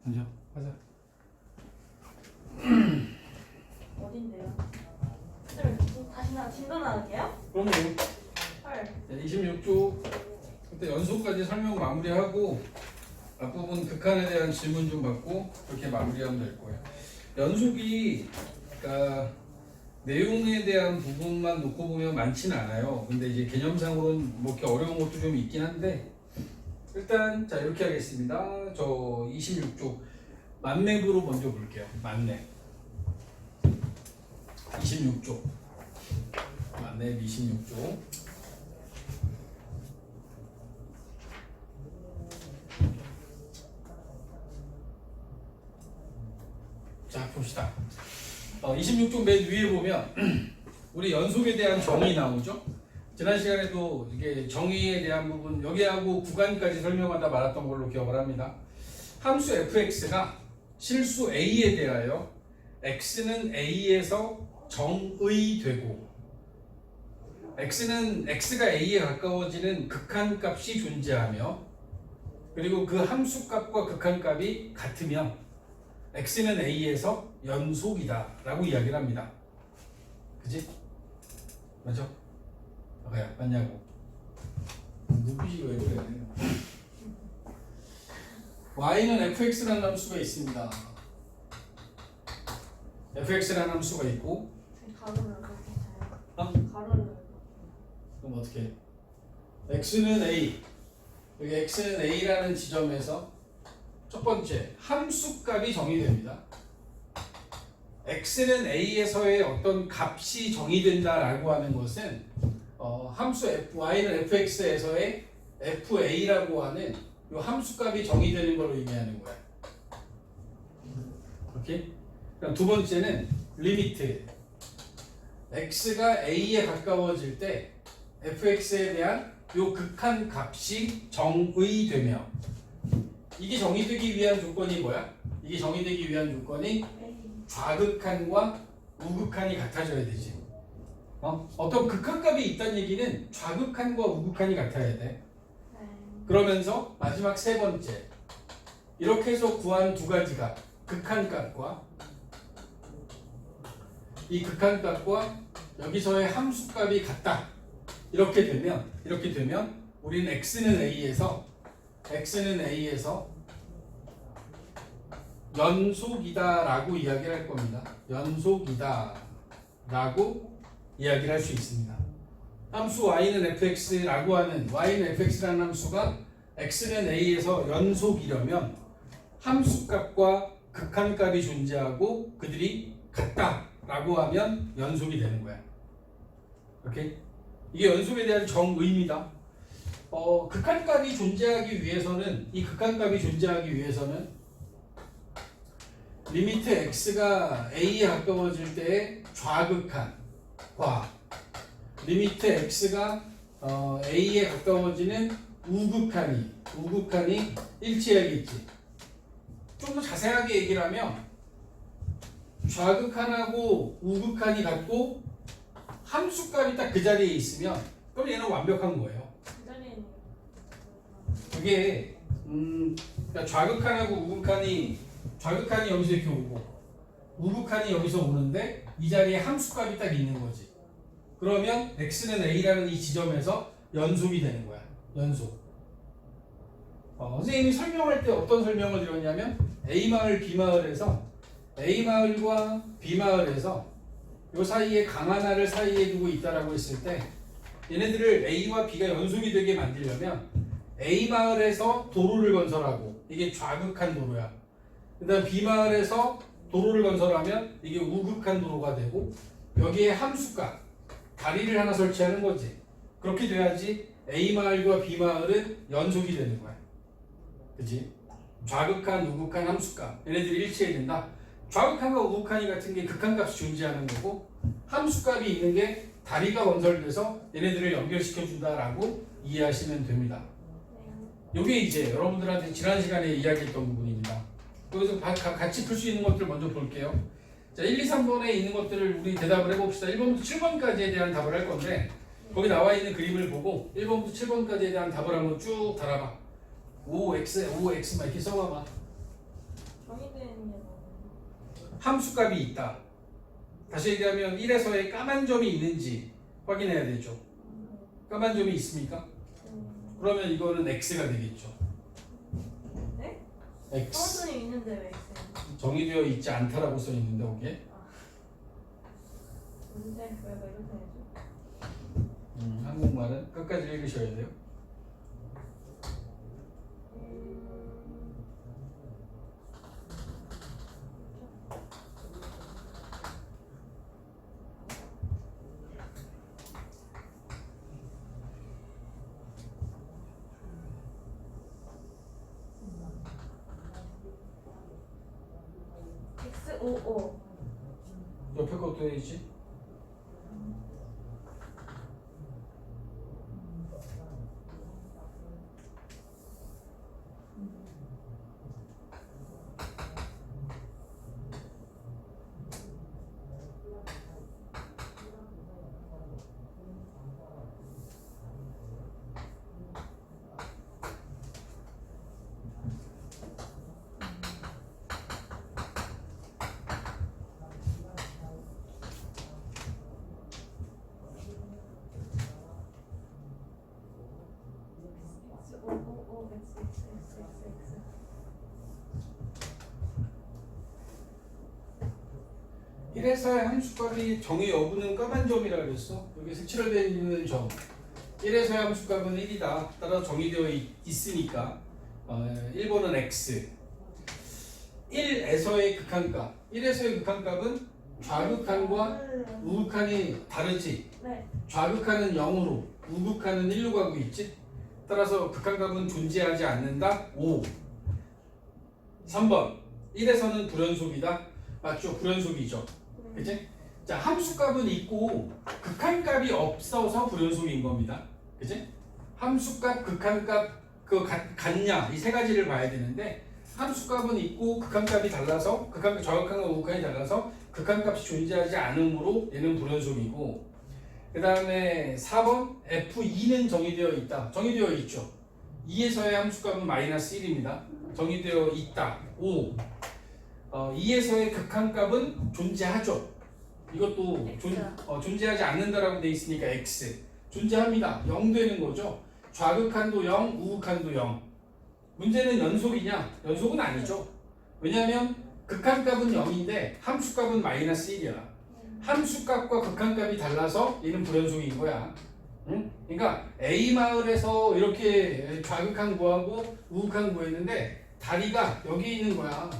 먼저 하자. 어딘데요? 쌤, 다시 진도 나갈게요? 그럼요. 헐. 26쪽 그때 연속까지 설명 마무리하고 앞부분 극한에 대한 질문 좀 받고 그렇게 마무리하면 될 거예요. 연속이 그러니까 내용에 대한 부분만 놓고 보면 많지는 않아요. 근데 이제 개념상으로는 뭐 이렇게 어려운 것도 좀 있긴 한데 일단 자 이렇게 하겠습니다. 저 26쪽 만렙으로 먼저 볼게요. 만렙 26쪽 만렙 26쪽 자 봅시다. 26쪽 맨 위에 보면 우리 연속에 대한 정의 나오죠. 지난 시간에도 이게 정의에 대한 부분 여기하고 구간까지 설명하다 말았던 걸로 기억을 합니다. 함수 fx가 실수 a에 대하여 x는 a에서 정의되고 x는 x가 a에 가까워지는 극한값이 존재하며 그리고 그 함수값과 극한값이 같으면 x는 a에서 연속이다 라고 이야기를 합니다. 그지? 맞죠? 아까야 맞냐고. 눈빛이 왜 그래? y는 fx라는 함수가 있습니다. fx라는 함수가 있고 가로를 그렇게 쳐요. 어? 가로를. 그럼 어떻게 해? x는 a 여기 x는 a라는 지점에서 첫 번째 함수값이 정의됩니다. x는 a에서의 어떤 값이 정의된다라고 하는 것은 함수 y는 fx에서의 fa라고 하는 이 함수값이 정의되는 걸로 의미하는 거야. 오케이? 그럼 두 번째는 리미트 x가 a에 가까워질 때 fx에 대한 이 극한 값이 정의되며 이게 정의되기 위한 조건이 뭐야? 이게 정의되기 위한 조건이 좌극한과 우극한이 같아져야 되지. 어떤 극한값이 있다는 얘기는 좌극한과 우극한이 같아야 돼. 그러면서 마지막 세 번째 이렇게 해서 구한 두 가지가 극한값과 이 극한값과 여기서의 함수값이 같다. 이렇게 되면 우리는 x는 a에서 연속이다라고 이야기를 할 겁니다. 연속이다라고 이야기를 할 수 있습니다. 함수 y는 fx라고 하는 y는 fx라는 함수가 x는 a에서 연속이려면 함수값과 극한값이 존재하고 그들이 같다라고 하면 연속이 되는 거야. 오케이? 이게 연속에 대한 정의입니다. 극한값이 존재하기 위해서는 리미트 x가 a에 가까워질 때의 좌극한과 리미트 x가 a에 가까워지는 우극한이 일치해야겠지. 좀 더 자세하게 얘기를 하면 좌극한하고 우극한이 같고 함수값이 딱 그 자리에 있으면 그럼 얘는 완벽한 거예요. 그 자리에 있는 그게 그러니까 좌극한이 여기서 이렇게 오고 우극한이 여기서 오는데 이 자리에 함수값이 딱 있는 거지. 그러면 x는 a라는 이 지점에서 연속이 되는 거야. 연속. 선생님이 설명할 때 어떤 설명을 드렸냐면 A마을 B마을에서 A마을과 B마을에서 이 사이에 강 하나를 사이에 두고 있다라고 했을 때 얘네들을 A와 B가 연속이 되게 만들려면 A마을에서 도로를 건설하고 이게 좌극한 도로야. 그 다음 B마을에서 도로를 건설하면 이게 우극한 도로가 되고 여기에 함수값 다리를 하나 설치하는 거지. 그렇게 돼야지 A마을과 B마을은 연속이 되는 거야. 그치? 좌극한, 우극한, 함수값 얘네들이 일치해야 된다. 좌극한과 우극한이 같은 게 극한값이 존재하는 거고 함수값이 있는 게 다리가 건설돼서 얘네들을 연결시켜준다라고 이해하시면 됩니다. 이게 이제 여러분들한테 지난 시간에 이야기했던 부분입니다. 여기서 같이 풀 수 있는 것들 먼저 볼게요. 자, 1, 2, 3번에 있는 것들을 우리 대답을 해봅시다. 1번부터 7번까지에 대한 답을 할 건데 거기 나와 있는 그림을 보고 1번부터 7번까지에 대한 답을 한번 쭉 달아봐. 5x 막 이렇게 써봐봐. 함수값이 있다. 다시 얘기하면 1에서의 까만 점이 있는지 확인해야 되죠. 까만 점이 있습니까? 그러면 이거는 x가 되겠죠. 네? x. 선생님 있는데 왜 있어요? 정의되어 있지 않다라고 써 있는데 거기에. 문제 왜 이렇게 해야지? 한국말은 끝까지 읽으셔야 돼요. X55 옆에 것도 해야지.1에서의 함수값이 정의 여부는 까만 점이라 그랬어. 여기 색칠되어 있는 점. 1에서의 함수값은 1이다. 따라 정의되어 있으니까 1번은 x. 1에서의 극한값. 1에서의 극한값은 좌극한과 우극한이 다르지. 네. 좌극한은 0으로, 우극한은 1로 가고 있지. 따라서 극한값은 존재하지 않는다. 5. 3번. 1에서는 불연속이다. 맞죠? 불연속이죠. 그치? 자, 함수값은 있고 극한값이 없어서 불연속인 겁니다. 그치? 함수값, 극한값, 같냐? 이 세 가지를 봐야 되는데 함수값은 있고 극한값이 달라서 좌극한과 우극한이 달라서 극한값이 존재하지 않으므로 얘는 불연속이고, 그 다음에 4번 F2는 정의되어 있다. 정의되어 있죠. 2에서의 함수값은 마이너스 1입니다. 정의되어 있다. 5. 2에서의 극한값은 존재하죠. 이것도 존재하지 않는다라고 돼 있으니까 x. 존재합니다. 0 되는 거죠. 좌극한도 0, 우극한도 0. 문제는 연속이냐? 연속은 아니죠. 왜냐하면 극한값은 0인데 함수값은 마이너스 1이야. 함수값과 극한값이 달라서 얘는 불연속인 거야. 응? 그러니까 A 마을에서 이렇게 좌극한 구하고 우극한 구했는데 다리가 여기 있는 거야.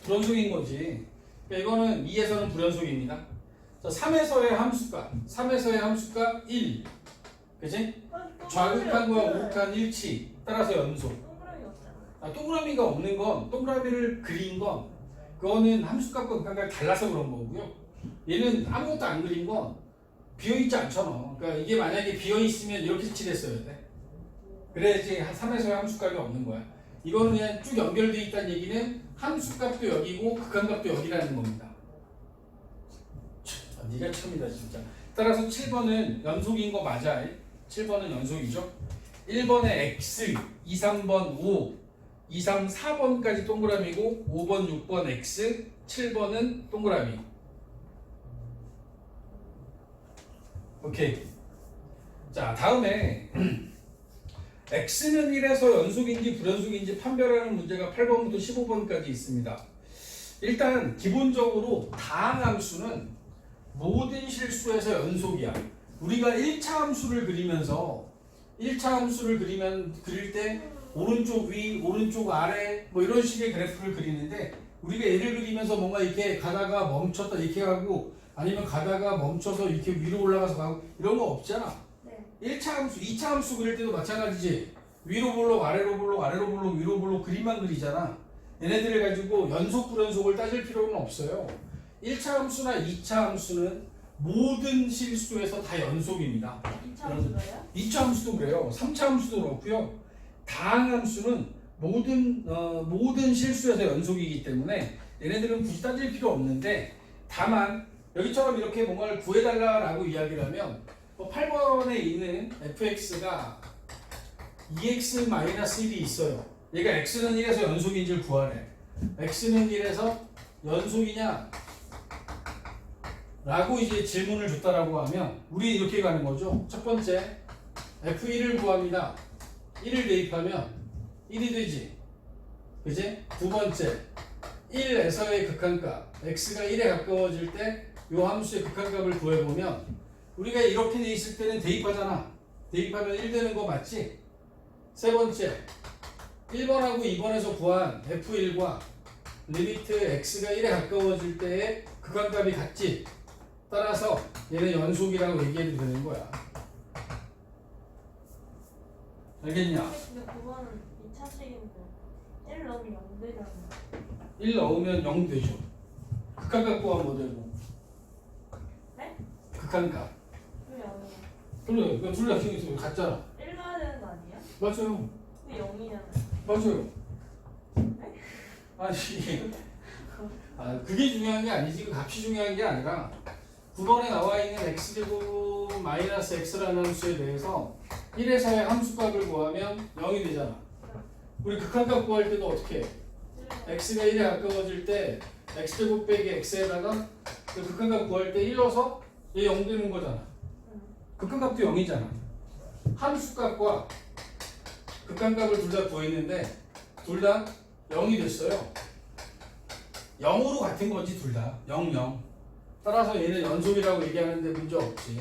불연속인 거지. 그러니까 이거는 2에서는 불연속입니다. 자, 3에서의 함수값. 3에서의 함수값 1. 그치? 좌극한과 우극한 일치. 따라서 연속. 동그라미 없잖아. 동그라미가 없는 건, 동그라미를 그린 건 그거는 함수값과 극한값이 달라서 그런 거고요. 얘는 아무것도 안 그린 건 비어있지 않잖아. 그러니까 이게 만약에 비어있으면 이렇게 칠했어야 돼. 그래야지 3에서의 함수값이 없는 거야. 이거는 그냥 쭉 연결되어 있다는 얘기는 함수값도 여기고 극한값도 여기라는 겁니다. 네가 참이다 진짜. 따라서 7번은 연속인 거 맞아. 7번은 연속이죠. 1번에 x, 2, 3번 5, 2, 3, 4번까지 동그라미고 5번, 6번 x, 7번은 동그라미. 오케이. 자, 다음에 x는 1에서 연속인지 불연속인지 판별하는 문제가 8번부터 15번까지 있습니다. 일단 기본적으로 다항함수는 모든 실수에서 연속이야. 우리가 1차 함수를 그리면서 1차 함수를 그릴 때 오른쪽 위, 오른쪽 아래 뭐 이런 식의 그래프를 그리는데 우리가 얘를 그리면서 뭔가 이렇게 가다가 멈췄다 이렇게 가고 아니면 가다가 멈춰서 이렇게 위로 올라가서 가고 이런 거 없잖아. 1차 함수, 2차 함수 그릴 때도 마찬가지지. 위로 볼록, 아래로 볼록, 아래로 볼록, 위로 볼록 그림만 그리잖아. 얘네들을 가지고 연속, 불연속을 따질 필요는 없어요. 1차 함수나 2차 함수는 모든 실수에서 다 연속입니다. 2차 함수가요? 2차 함수도 그래요. 3차 함수도 그렇고요. 다항함수는 모든 실수에서 연속이기 때문에 얘네들은 굳이 따질 필요 없는데, 다만 여기처럼 이렇게 뭔가를 구해달라고 이야기를 하면 8번에 있는 fx가 2x-1이 있어요. 얘가 x는 1에서 연속인지를 구하래. x는 1에서 연속이냐? 라고 이제 질문을 줬다라고 하면 우리 이렇게 가는 거죠. 첫 번째 F1을 구합니다. 1을 대입하면 1이 되지. 그지? 두 번째 1에서의 극한값 x가 1에 가까워질 때 이 함수의 극한값을 구해보면 우리가 이렇게 돼 있을 때는 대입하잖아. 대입하면 1 되는 거 맞지? 세 번째 1번하고 2번에서 구한 F1과 리미트 x가 1에 가까워질 때의 극한값이 같지? 따라서 얘는 연속이라고 얘기해도 되는 거야. 알겠냐? 근데 그거는 2차식인데 1 넣으면 0 되잖아. 1 넣으면 0 되죠. 극한값 구하면 뭐 되고? 네? 극한값. 왜 0이야? 그래, 그 둘 다 기억이 같잖아. 1 넣어야 되는 거 아니야? 맞아요. 왜 0이잖아. 맞아요. 네? 아니, 그게 중요한 게 아니지. 그 값이 중요한 게 아니라 9번에 나와 있는 x제곱 마이너스 x라는 함수에 대해서 1에서의 함수값을 구하면 0이 되잖아. 우리 극한값 구할 때도 어떻게 해? x가 1에 가까워질 때 x제곱 빼기 x에다가 그 극한값 구할 때 1 넣어서 얘 0 되는 거잖아. 극한값도 0이잖아. 함수값과 극한값을 둘 다 구했는데 둘 다 0이 됐어요. 0으로 같은 거지 둘 다. 0, 0. 따라서 얘는 연속이라고 얘기하는데 문제 없지.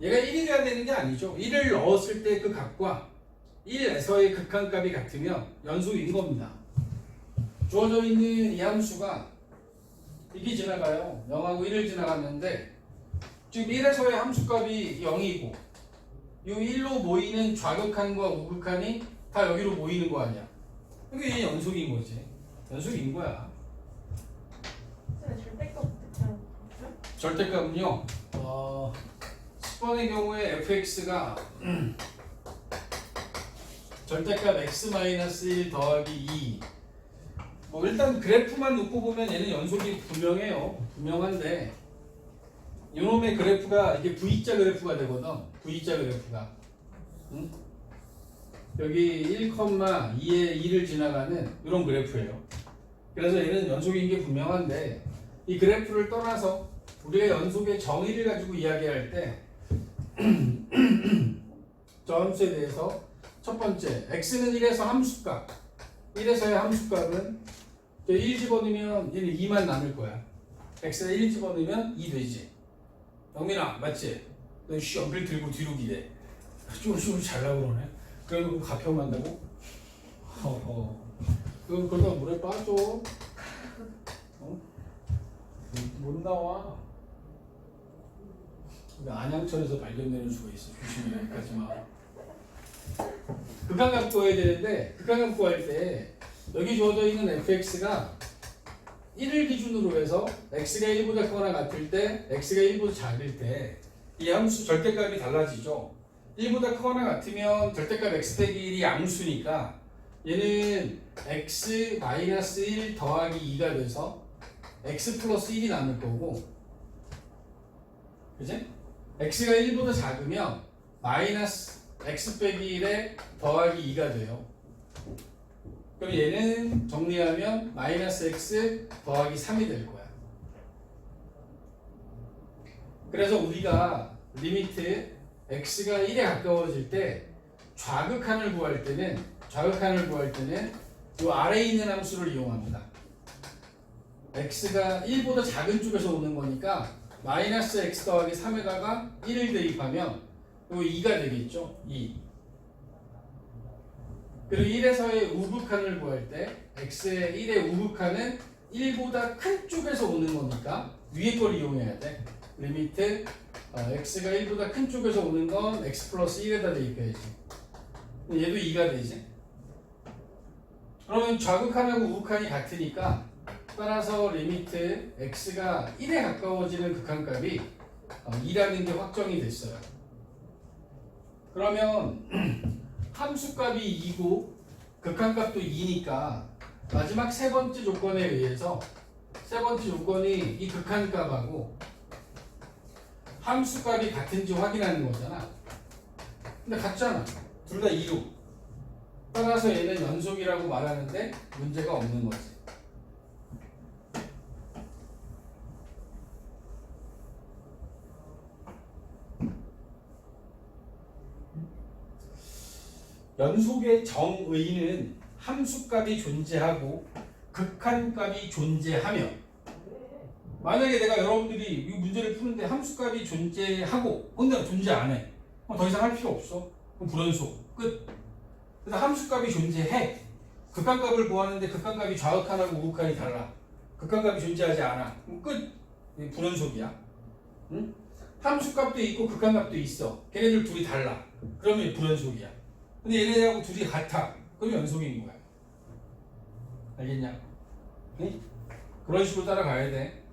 얘가 1이 돼야 되는 게 아니죠. 1을 넣었을 때 그 값과 1에서의 극한값이 같으면 연속인 겁니다. 주어져 있는 이 함수가 이게 지나가요. 0하고 1을 지나갔는데 지금 1에서의 함수값이 0이고 이 1로 모이는 좌극한과 우극한이 다 여기로 모이는 거 아니야. 그러니까 얘 연속인 거지. 연속인 거야. 근데 절대값 어떻게 하는 거죠? 절대값은요. 10번의 경우에 fx가 절대값 x-1 더하기 2. 뭐 일단 그래프만 놓고 보면 얘는 연속이 분명해요. 분명한데 이놈의 그래프가 이게 V자 그래프가 되거든. V자 그래프가. 응? 여기 1,2에 2를 지나가는 이런 그래프예요. 그래서 얘는 연속인 게 분명한데 이 그래프를 떠나서 우리가 연속의 정의를 가지고 이야기할 때 저 함수에 대해서 첫 번째 x는 1에서 함수값 1에서의 함수값은 1 집어넣으면 얘는 2만 남을 거야. x에 1 집어넣으면 2 되지. 영민아 맞지? 너 연필 들고 뒤로 기대. 쭈글쭈글 잘나고 그러네. 그래놓고 가평한다고? 그러다 물에 빠져. 어? 못 나와. 안양천에서 발견되는 수가 있어. 조심해. 가지 마. 극한값 구해야 되는데 극한값 구할 때 여기 주어져 있는 fx가 1을 기준으로 해서 x가 1보다 크거나 같을 때 x가 1보다 작을 때 이 함수 절대값이 달라지죠. 1보다 크거나 같으면 절대값 x 빼기 1이 양수니까 얘는 x-1 더하기 2가 돼서 x 플러스 1이 남을 거고, 그지? x가 1보다 작으면 마이너스 x 빼기 1에 더하기 2가 돼요. 그럼 얘는 정리하면 마이너스 x 더하기 3이 될 거야. 그래서 우리가 리미트 x가 1에 가까워질 때 좌극한을 구할 때는 이 아래에 있는 함수를 이용합니다. x가 1보다 작은 쪽에서 오는 거니까 마이너스 x 더하기 3에다가 1을 대입하면 요 2가 되겠죠. 2. 그리고 1에서의 우극한을 구할 때 x의 1의 우극한은 1보다 큰 쪽에서 오는 거니까 위에 걸 이용해야 돼. 리미트 x가 1보다 큰 쪽에서 오는 건 x 플러스 1에다 대입해야지. 얘도 2가 되지. 그러면 좌극한하고 우극한이 같으니까 따라서 리미트 x가 1에 가까워지는 극한값이 2라는 게 확정이 됐어요. 그러면 함수값이 2고 극한값도 2니까 마지막 세 번째 조건에 의해서 세 번째 조건이 이 극한값하고 함수값이 같은지 확인하는 거잖아. 근데 같잖아. 둘 다 2로. 따라서 얘는 연속이라고 말하는데 문제가 없는 거지. 연속의 정의는 함수값이 존재하고 극한값이 존재하며, 만약에 내가 여러분들이 이 문제를 푸는데 함수값이 존재하고 근데 존재 안 해. 그럼 더 이상 할 필요 없어. 그럼 불연속 끝. 그래서 함수값이 존재해. 극한값을 구하는데 극한값이 좌극한하고 우극한이 달라. 극한값이 존재하지 않아. 그럼 끝. 이게 불연속이야. 응? 함수값도 있고 극한값도 있어. 걔네들 둘이 달라. 그러면 불연속이야. 근데 얘네들하고 둘이 같아. 그러면 연속인 거야. 알겠냐? 응? 그런 식으로 따라가야 돼.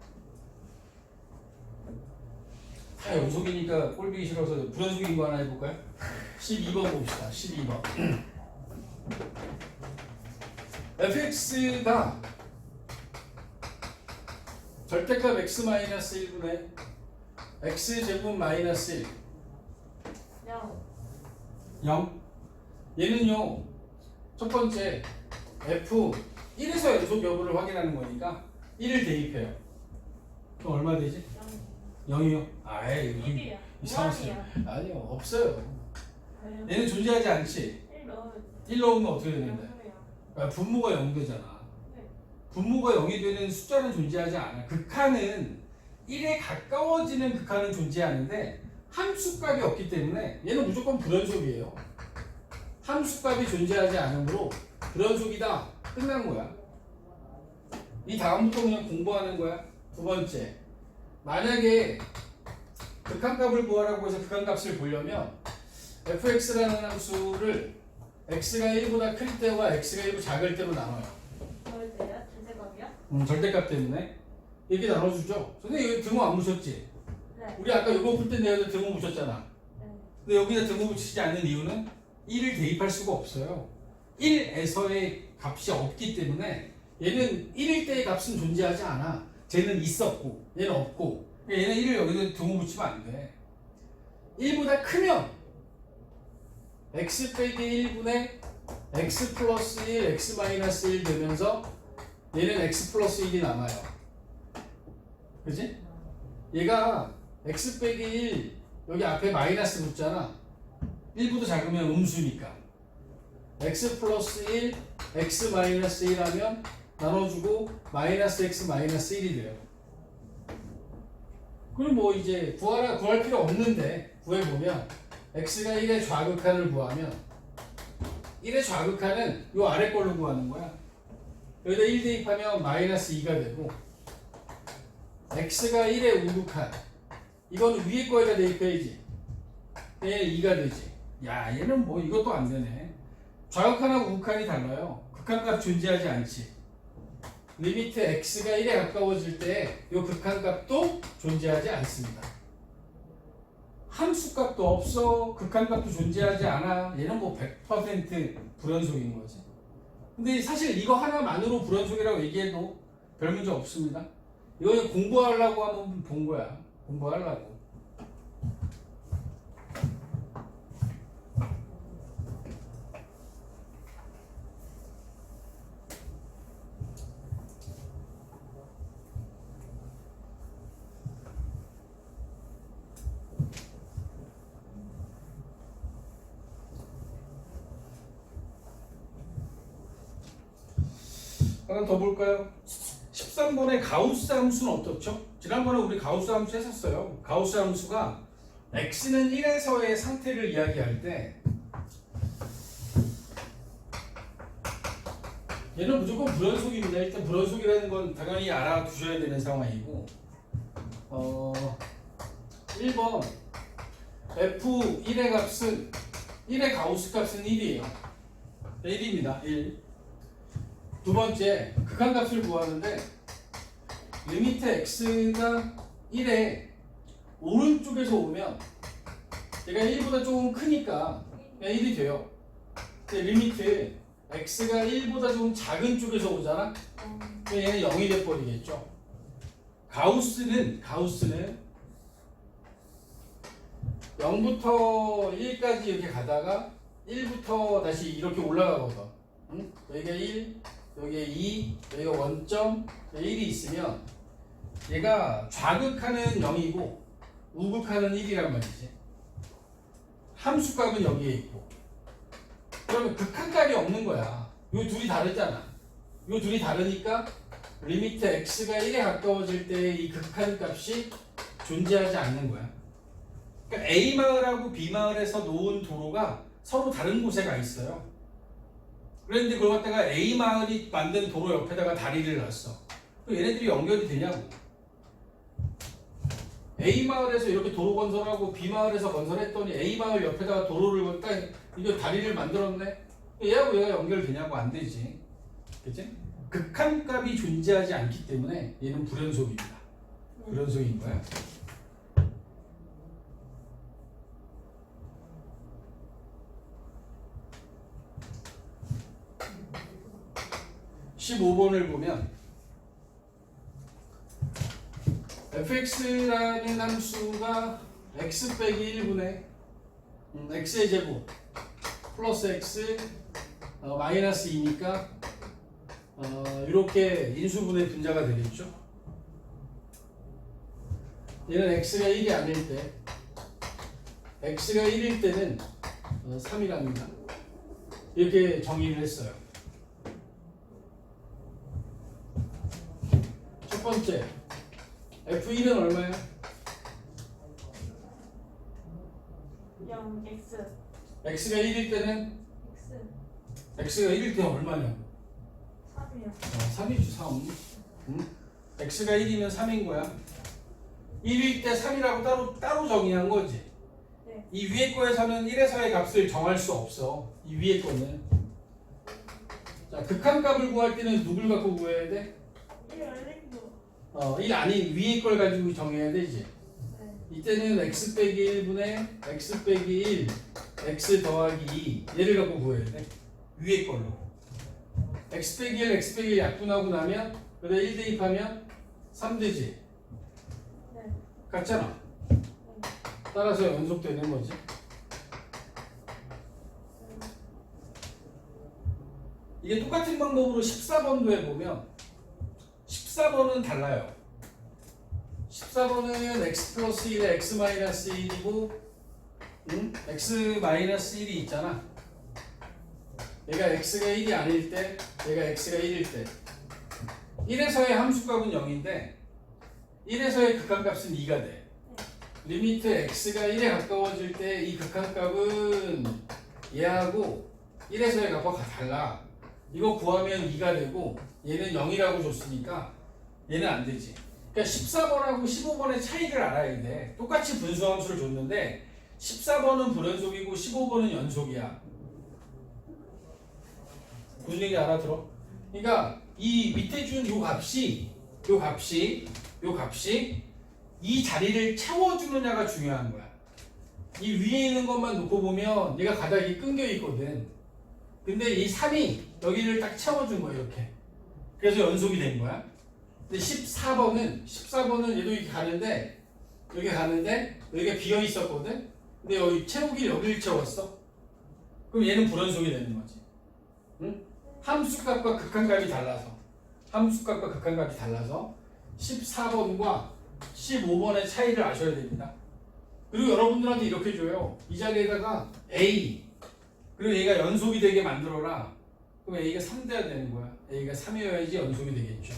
다 연속이니까 꼴보기 싫어서 불연속인 거 하나 해볼까요? 12번 봅시다. 12번. fx가 절대값 x-1분의 x제곱 마이너스 1 0. 얘는요, 첫 번째 f 1에서 연속 여부를 확인하는 거니까 1을 대입해요. 그럼 얼마 되지? 0이요? 아이, 1이야. 이상했어요. 아니요, 없어요. 왜요? 얘는 존재하지 않지. 1 넣으면 1 넣으면 어떻게 되는데? 0이야. 아, 분모가 0 되잖아. 네. 분모가 0이 되는 숫자는 존재하지 않아. 극한은 1에 가까워지는 극한은 존재하는데 함수값이 없기 때문에 얘는 무조건 불연속이에요. 함수값이 존재하지 않으므로 불연속이다. 끝난 거야. 이 다음부터 그냥 공부하는 거야. 두 번째, 만약에 극한값을 구하라고 해서 극한값을 보려면 fx라는 함수를 x가 1보다 클 때와 x가 1보다 작을 때로 나눠요. 그럴 때요? 절대값이요? 절대값 때문에 이렇게 나눠주죠. 선생님 여기 등호 안 묻혔지? 네. 우리 아까 이거 풀 때 내가 등호 묻혔잖아. 네. 근데 여기다 등호 붙이지 않는 이유는 1을 대입할 수가 없어요. 1에서의 값이 없기 때문에 얘는 1일 때의 값은 존재하지 않아. 쟤는 있었고 얘는 없고, 그러니까 얘는 1을 여기다 등호 붙이면 안 돼. 1보다 크면 x 빼기 1분의 x 플러스 1 x 마이너스 1 되면서 얘는 x 플러스 1이 남아요. 그지? 얘가 x 빼기 1 여기 앞에 마이너스 붙잖아. 1보다 작으면 음수니까 x 플러스 1 x 마이너스 1 하면 나눠주고 마이너스 x 마이너스 1이 돼요. 그럼 뭐 이제 구할 필요 없는데 구해보면 x가 1의 좌극한을 구하면 1의 좌극한은 요 아래 걸로 구하는 거야. 여기다 1 대입하면 마이너스 2가 되고, x가 1의 우극한 이건 위에 거에다 대입해야지. 얘는 2가 되지. 야, 얘는 뭐 이것도 안 되네. 좌극한하고 우극한이 달라요. 극한값 존재하지 않지. 리미트 x가 1에 가까워질 때 이 극한값도 존재하지 않습니다. 함수값도 없어. 극한값도 존재하지 않아. 얘는 뭐 100% 불연속인 거지. 근데 사실 이거 하나만으로 불연속이라고 얘기해도 별 문제 없습니다. 이거 공부하려고 하면 본 거야. 공부하려고. 하나 더 볼까요? 13번의 가우스 함수는 어떻죠? 지난번에 우리 가우스 함수 했었어요. 가우스 함수가 x는 1에서의 상태를 이야기할 때 얘는 무조건 불연속입니다. 일단 불연속이라는 건 당연히 알아두셔야 되는 상황이고, 1번 f1의 값은 1의 가우스 값은 1이에요. 1입니다. 1. 두 번째, 극한값을 구하는데 리미트 x가 1에 오른쪽에서 오면 얘가 1보다 조금 크니까 그냥 1이 돼요. 근데 리미트 x가 1보다 조금 작은 쪽에서 오잖아? 그럼 얘는 0이 돼버리겠죠. 가우스는 0부터 1까지 이렇게 가다가 1부터 다시 이렇게 올라가거든. 응? 여기가 1, 여기에 2, 여기가 원점, 1이 있으면 얘가 좌극하는 0이고 우극하는 1이란 말이지. 함수값은 여기에 있고 그러면 극한값이 없는 거야. 요 둘이 다르잖아. 요 둘이 다르니까 리미트 x가 1에 가까워질 때 이 극한값이 존재하지 않는 거야. 그러니까 A 마을하고 B 마을에서 놓은 도로가 서로 다른 곳에 가 있어요. 그런데 그걸 갖다가 A 마을이 만든 도로 옆에다가 다리를 놨어. 그럼 얘네들이 연결이 되냐고. A 마을에서 이렇게 도로 건설하고 B 마을에서 건설했더니 A 마을 옆에다가 도로를 딱 이거 다리를 만들었네. 얘하고 얘가 연결되냐고. 안 되지. 그치? 극한값이 존재하지 않기 때문에 얘는 불연속입니다. 불연속인 거야. (15번을) 보면 fx라는 함수가 x 빼기 1분의 x의 제곱 플러스 x 마이너스 2니까 이렇게 인수분해 분자가 되겠죠. 얘는 x가 1이 아닐 때, x가 1일 때는 3이랍니다. 이렇게 정의를 했어요. 첫 번째, f1은 얼마야? 0 x x가 1일 때는 x x가 1일 때는 얼마냐고. 3이요. 3이지 3. x가 1이면 3인 거야. 1일 때 3이라고 따로 정의한 거지. 네. 이 위에 거에서는 1에서의 값을 정할 수 없어. 이 위에 거는. 자, 극한값을 구할 때는 누굴 갖고 구해야 돼? 1 열림도. 1 아닌 위에 걸 가지고 정해야 되지. 네. 이때는 x 빼기 1분의 x 빼기 1 x 더하기 2 얘를 갖고 구해야 돼. 위에 걸로. x 빼기 1 x 빼기 1 약분하고 나면 그다음 1 대입하면 3 되지. 네. 같잖아. 네. 따라서 연속되는 거지. 이게 똑같은 방법으로 14번도 해보면 14번은 달라요. 14번은 x 플러스 1에 x 마이너스 1이고 x 마이너스 1이 있잖아. 얘가 x가 1이 아닐 때, 얘가 x가 1일 때 1에서의 함수값은 0인데 1에서의 극한값은 2가 돼. 리미트 x가 1에 가까워질 때 이 극한값은 얘하고 1에서의 값과 달라. 이거 구하면 2가 되고 얘는 0이라고 줬으니까 얘는 안 되지. 그러니까 14번하고 15번의 차이를 알아야 돼. 똑같이 분수함수를 줬는데 14번은 불연속이고 15번은 연속이야. 무슨 얘기 알아들어? 그러니까 이 밑에 준 요 값이 이 자리를 채워주느냐가 중요한 거야. 이 위에 있는 것만 놓고 보면 얘가 가닥이 끊겨 있거든. 근데 이 3이 여기를 딱 채워준 거야, 이렇게. 그래서 연속이 된 거야. 근데 14번은 얘도 이렇게 가는데 여기가 비어 있었거든. 근데 여기 여기를 채웠어. 그럼 얘는 불연속이 되는 거지. 응? 함수값과 극한값이 달라서 14번과 15번의 차이를 아셔야 됩니다. 그리고 여러분들한테 이렇게 줘요. 이 자리에다가 A 그리고 얘가 연속이 되게 만들어라. 그럼 A가 3 돼야 되는 거야. A가 3이어야지 연속이 되겠죠.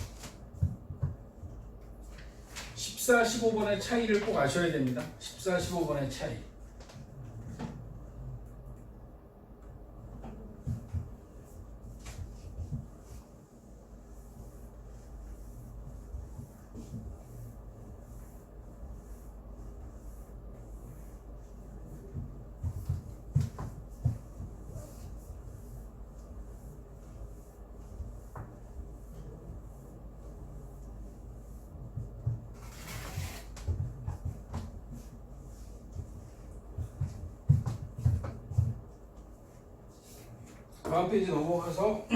14, 15번의 차이를 꼭 아셔야 됩니다. 14, 15번의 차이. 다음 페이지 넘어가서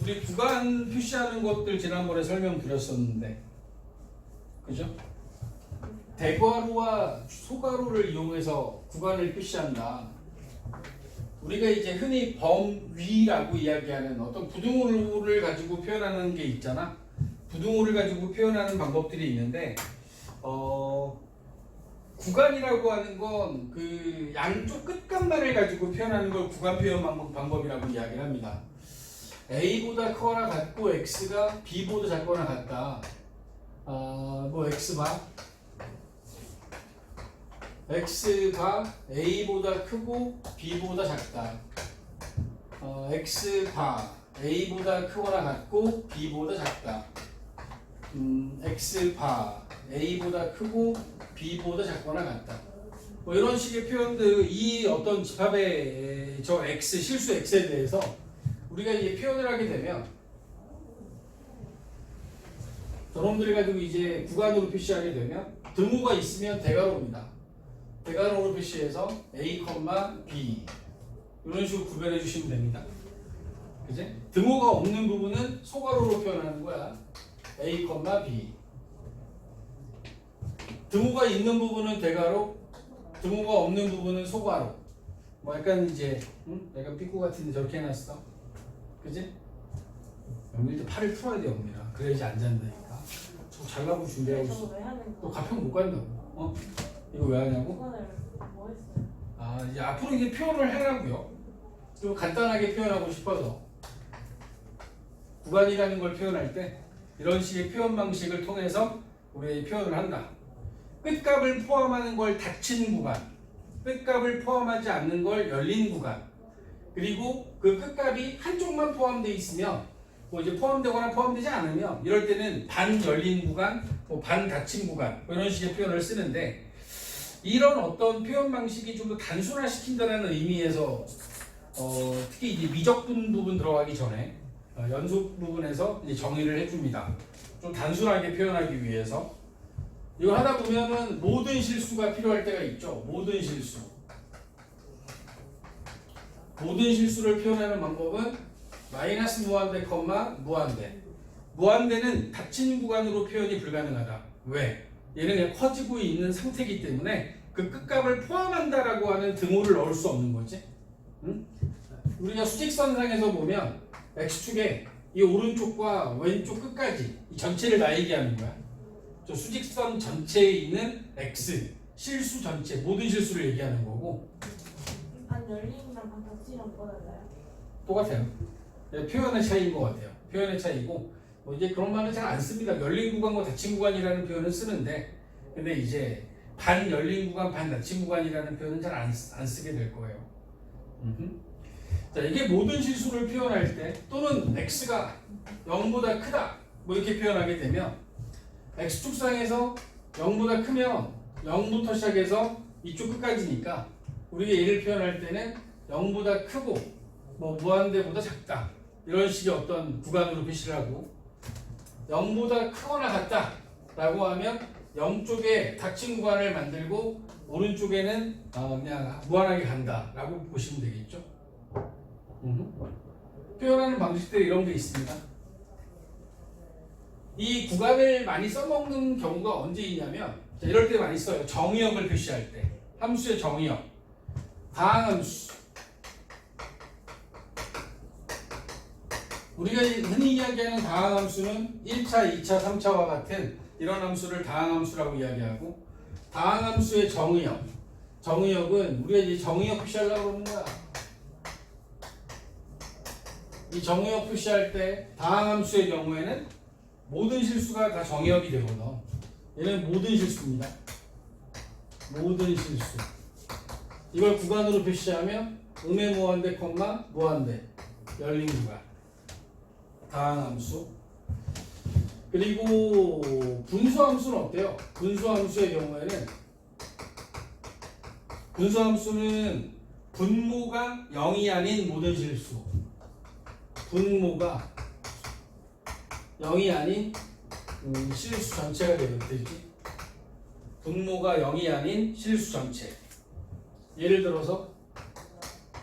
우리 구간 표시하는 것들 지난번에 설명드렸었는데, 그죠? 대괄호와 소괄호를 이용해서 구간을 표시한다. 우리가 이제 흔히 범위라고 이야기하는 어떤 부등호를 가지고 표현하는 게 있잖아. 부등호를 가지고 표현하는 방법들이 있는데 구간이라고 하는 건 그 양쪽 끝값만을 가지고 표현하는 걸 구간 표현 방법이라고 이야기를 합니다. A보다 크거나 같고 X가 B보다 작거나 같다. 뭐 X바 A보다 크고 B보다 작다. X바 A보다 크거나 같고 B보다 작다. X바 A보다 크고 B보다 작거나 같다. 뭐 이런 식의 표현들, 이 어떤 집합의 저 X, 실수 X에 대해서 우리가 이제 표현을 하게 되면 저놈들을 가지고 이제 구간으로 표시하게 되면 등호가 있으면 대괄호입니다. 대괄호로 표시해서 A, B 이런 식으로 구별해 주시면 됩니다. 그지? 등호가 없는 부분은 소괄호로 표현하는 거야. A, B. 등호가 있는 부분은 대괄호, 등호가 없는 부분은 소괄호. 뭐 약간 이제 약간 삐꾸 같은데 저렇게 해놨어. 그지? 영밀도 팔을 풀어야 돼, 영밀아. 그래야지 안 잔다니까. 저 잘나고 준비하고 있어. 저거 왜 하는 또 거? 가평 못 간다고. 이거 왜 하냐고? 그거를 뭐 했어요? 이제 앞으로 이제 표현을 하라고요. 좀 간단하게 표현하고 싶어서 구간이라는 걸 표현할 때 이런 식의 표현 방식을 통해서 우리 표현을 한다. 끝값을 포함하는 걸 닫힌 구간, 끝값을 포함하지 않는 걸 열린 구간, 그리고 그 끝값이 한쪽만 포함되어 있으면 뭐 이제 포함되거나 포함되지 않으면 이럴 때는 반 열린 구간, 뭐 반 닫힌 구간 뭐 이런 식의 표현을 쓰는데, 이런 어떤 표현 방식이 좀 더 단순화시킨다는 의미에서 특히 이제 미적분 부분 들어가기 전에 연속 부분에서 이제 정의를 해줍니다. 좀 단순하게 표현하기 위해서. 이거 하다 보면은 모든 실수가 필요할 때가 있죠. 모든 실수. 모든 실수를 표현하는 방법은 마이너스 무한대, 무한대. 무한대는 닫힌 구간으로 표현이 불가능하다. 왜? 얘는 그냥 커지고 있는 상태이기 때문에 그 끝값을 포함한다라고 하는 등호를 넣을 수 없는 거지. 응? 우리가 수직선상에서 보면 X축에 이 오른쪽과 왼쪽 끝까지 이 전체를 다 얘기하는 거야. 저 수직선 전체에 있는 X, 실수 전체, 모든 실수를 얘기하는 거고. 반 열리면 반 닫히면 뭐가 달라요? 똑같아요. 표현의 차이인 것 같아요. 표현의 차이고, 뭐 이제 그런 말은 잘 안 씁니다. 열린 구간과 닫힌 구간이라는 표현을 쓰는데, 근데 이제 반 열린 구간, 반 닫힌 구간이라는 표현은 잘 안 쓰게 될 거예요. 자, 이게 모든 실수를 표현할 때, 또는 X가 0보다 크다, 뭐 이렇게 표현하게 되면, X축상에서 0보다 크면 0부터 시작해서 이쪽 끝까지니까 우리가 얘를 표현할 때는 0보다 크고 뭐 무한대보다 작다 이런 식의 어떤 구간으로 표시를 하고, 0보다 크거나 같다 라고 하면 0쪽에 닫힌 구간을 만들고 오른쪽에는 그냥 무한하게 간다 라고 보시면 되겠죠. 표현하는 방식들이 이런 게 있습니다. 이 구간을 많이 써먹는 경우가 언제 있냐면, 자, 이럴 때 많이 써요. 정의역을 표시할 때. 함수의 정의역. 다항함수. 우리가 흔히 이야기하는 다항함수는 1차, 2차, 3차와 같은 이런 함수를 다항함수라고 이야기하고, 다항함수의 정의역. 정의역은 우리가 이제 정의역 표시하려고 그러는 거야. 이 정의역 표시할 때 다항함수의 경우에는 모든 실수가 다 정의역이 되거든. 얘는 모든 실수입니다. 모든 실수. 이걸 구간으로 표시하면 음의 무한대, 무한대. 열린 구간. 다항함수. 그리고 분수함수는 어때요? 분수함수의 경우에는 분수함수는 분모가 0이 아닌 모든 실수. 분모가 0이 아닌 실수 전체가 되지. 분모가 0이 아닌 실수 전체. 예를 들어서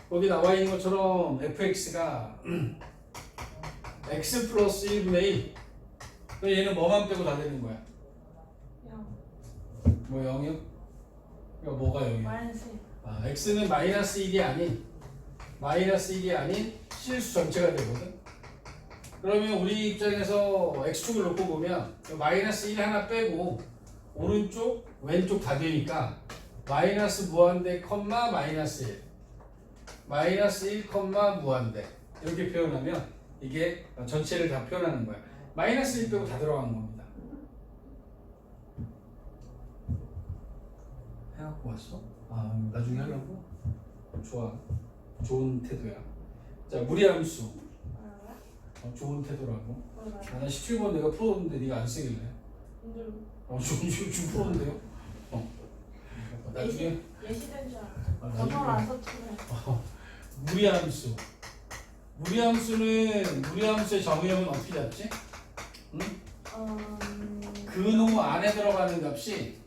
거기 나와 있는 것처럼 fx가 x 플러스 1분의 1. 그럼 얘는 뭐만 빼고 다 되는 거야? 0. 뭐 0이요? 그러니까 뭐가 0이야? 마이너스 1. x는 마이너스 1이 아닌 실수 전체가 되거든. 그러면 우리 입장에서 x축을 놓고 보면 마이너스 1 하나 빼고 오른쪽 왼쪽 다 되니까 마이너스 무한대 컴마 마이너스 1 마이너스 1 컴마 무한대 이렇게 표현하면 이게 전체를 다 표현하는 거야. 마이너스 1 빼고 다 들어간 겁니다. 해갖고 왔어? 아 나중에 하려고? 좋아. 좋은 태도야. 자 무리함수 뭐라고요? 좋은 태도라고. 뭐라고요? 난 17번 내가 풀었는데 네가 안 쓰길래. 근데 지금 풀었는데요? 나중에 예시된 줄 알았어. 나중에 저걸 안 썼잖아요. 무리함수. 무리함수의 정의역은 어떻게 잡지? 응? 근호 안에 들어가는 값이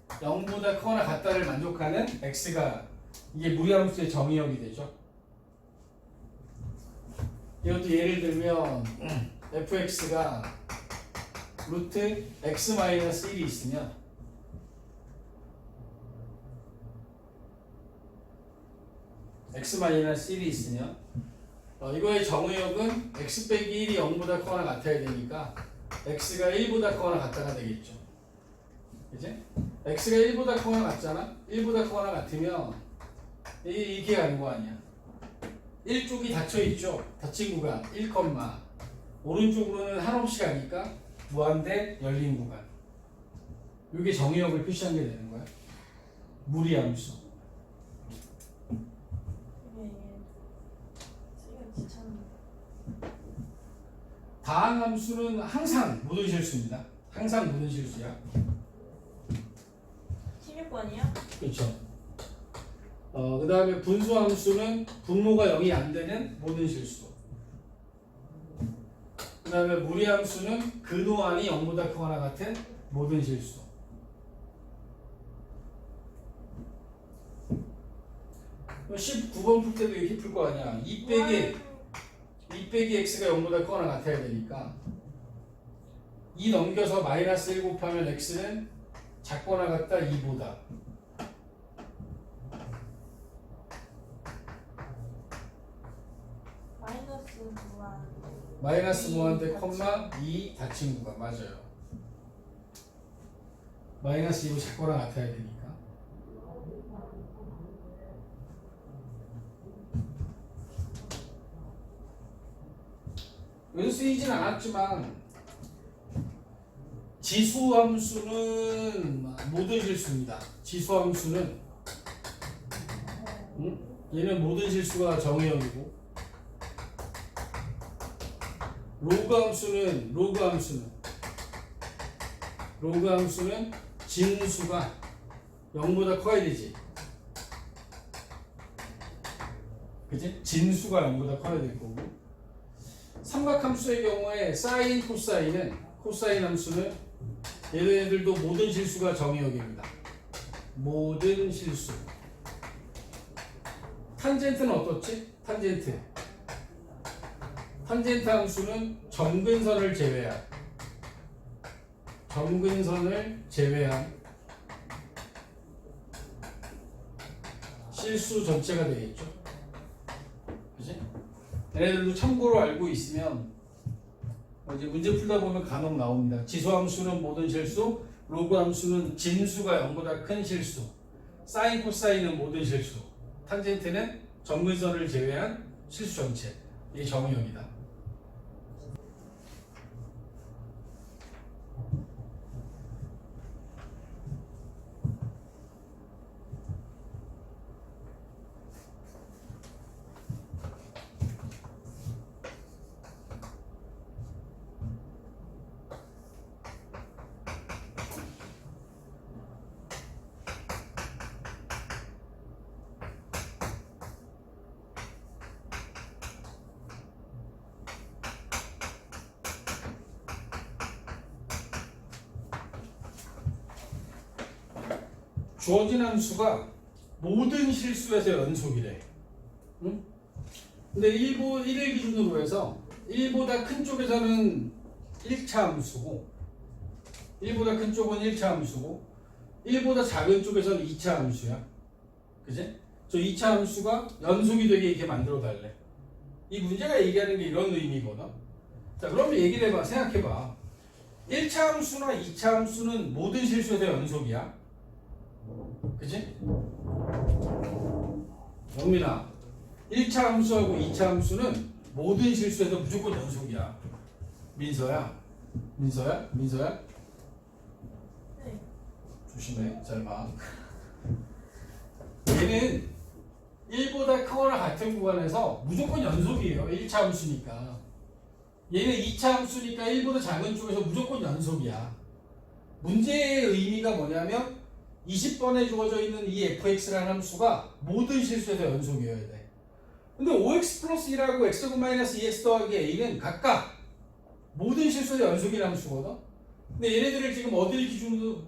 0보다 크거나 같다를 만족하는 x가 이게 무리함수의 정의역이 되죠. 이것도 예를 들면 fx가 루트 x-1이 있으면 x-1이 있으면 이거의 정의역은 x 빼기 1이 0보다 크거나 같아야 되니까 x가 1보다 크거나 같다가 되겠죠. 그치? x가 1보다 크거나 같잖아? 1보다 크거나 같으면 이렇게 가는 거 아니야. 1쪽이 닫혀있죠. 닫힌 구간 1, 오른쪽으로는 한없이 가니까 무한대 열린 구간. 이게 정의역을 표시한 게 되는 거야. 무리함수. 이게 쓰기가 귀찮은데. 다항함수는 항상 모든 실수입니다. 항상 모든 실수야. 16번이요? 그렇죠. 그 다음에 분수함수는 분모가 0이 안 되는 모든 실수. 그 다음에 무리함수는 근호안이 0보다 크거나 같은 모든 실수. 그럼 19번 풀 때도 이렇게 풀 거 아니야. 2 빼기 x가 0보다 크거나 같아야 되니까 2 넘겨서 마이너스 1 곱하면 x는 작거나 같다 2보다. 마이너스 무한대 콤마 2 닫힌 구간 맞아요. 마이너스 2고 작거나 같아야 되니까. 여기서 쓰이진 않았지만 지수함수는 모든 실수입니다. 지수함수는 얘는 모든 실수가 정의역이고 로그함수는 진수가 0보다 커야 되지. 그치? 진수가 0보다 커야 될 거고 삼각함수의 경우에 사인, 코사인 함수는 얘네들도 모든 실수가 정의역입니다. 모든 실수. 탄젠트는 어떻지? 탄젠트 함수는 점근선을 제외한 실수 전체가 되겠죠. 그치? 얘네들도 참고로 알고 있으면 이제 문제 풀다 보면 간혹 나옵니다. 지수함수는 모든 실수, 로그함수는 진수가 0보다 큰 실수, 사인, 코사인은 모든 실수, 탄젠트는 점근선을 제외한 실수 전체. 이게 정의역이다. 주어진 함수가 모든 실수에서 연속이래. 응? 근데 1을 기준으로 해서 1보다 큰 쪽에서는 1차 함수고 1보다 큰 쪽은 1차 함수고 1보다 작은 쪽에서는 2차 함수야. 그지? 저 2차 함수가 연속이 되게 이렇게 만들어 달래. 이 문제가 얘기하는 게 이런 의미거든. 자, 그러면 얘기를 해봐. 생각해봐. 1차 함수나 2차 함수는 모든 실수에서 연속이야. 그치? 영민아, 1차 함수하고 2차 함수는 모든 실수에서 무조건 연속이야. 민서야? 네. 조심해. 잘 봐. 얘는 1보다 크거나 같은 구간에서 무조건 연속이에요. 1차 함수니까. 얘는 2차 함수니까 1보다 작은 쪽에서 무조건 연속이야. 문제의 의미가 뭐냐면 20번에 주어져 있는 이 fx라는 함수가 모든 실수에서 연속이어야 돼. 근데 5x 플러스 1하고 x제곱 마이너스 2x 더하기 a는 각각 모든 실수에서 연속이라는 함수거든. 근데 얘네들을 지금 어디를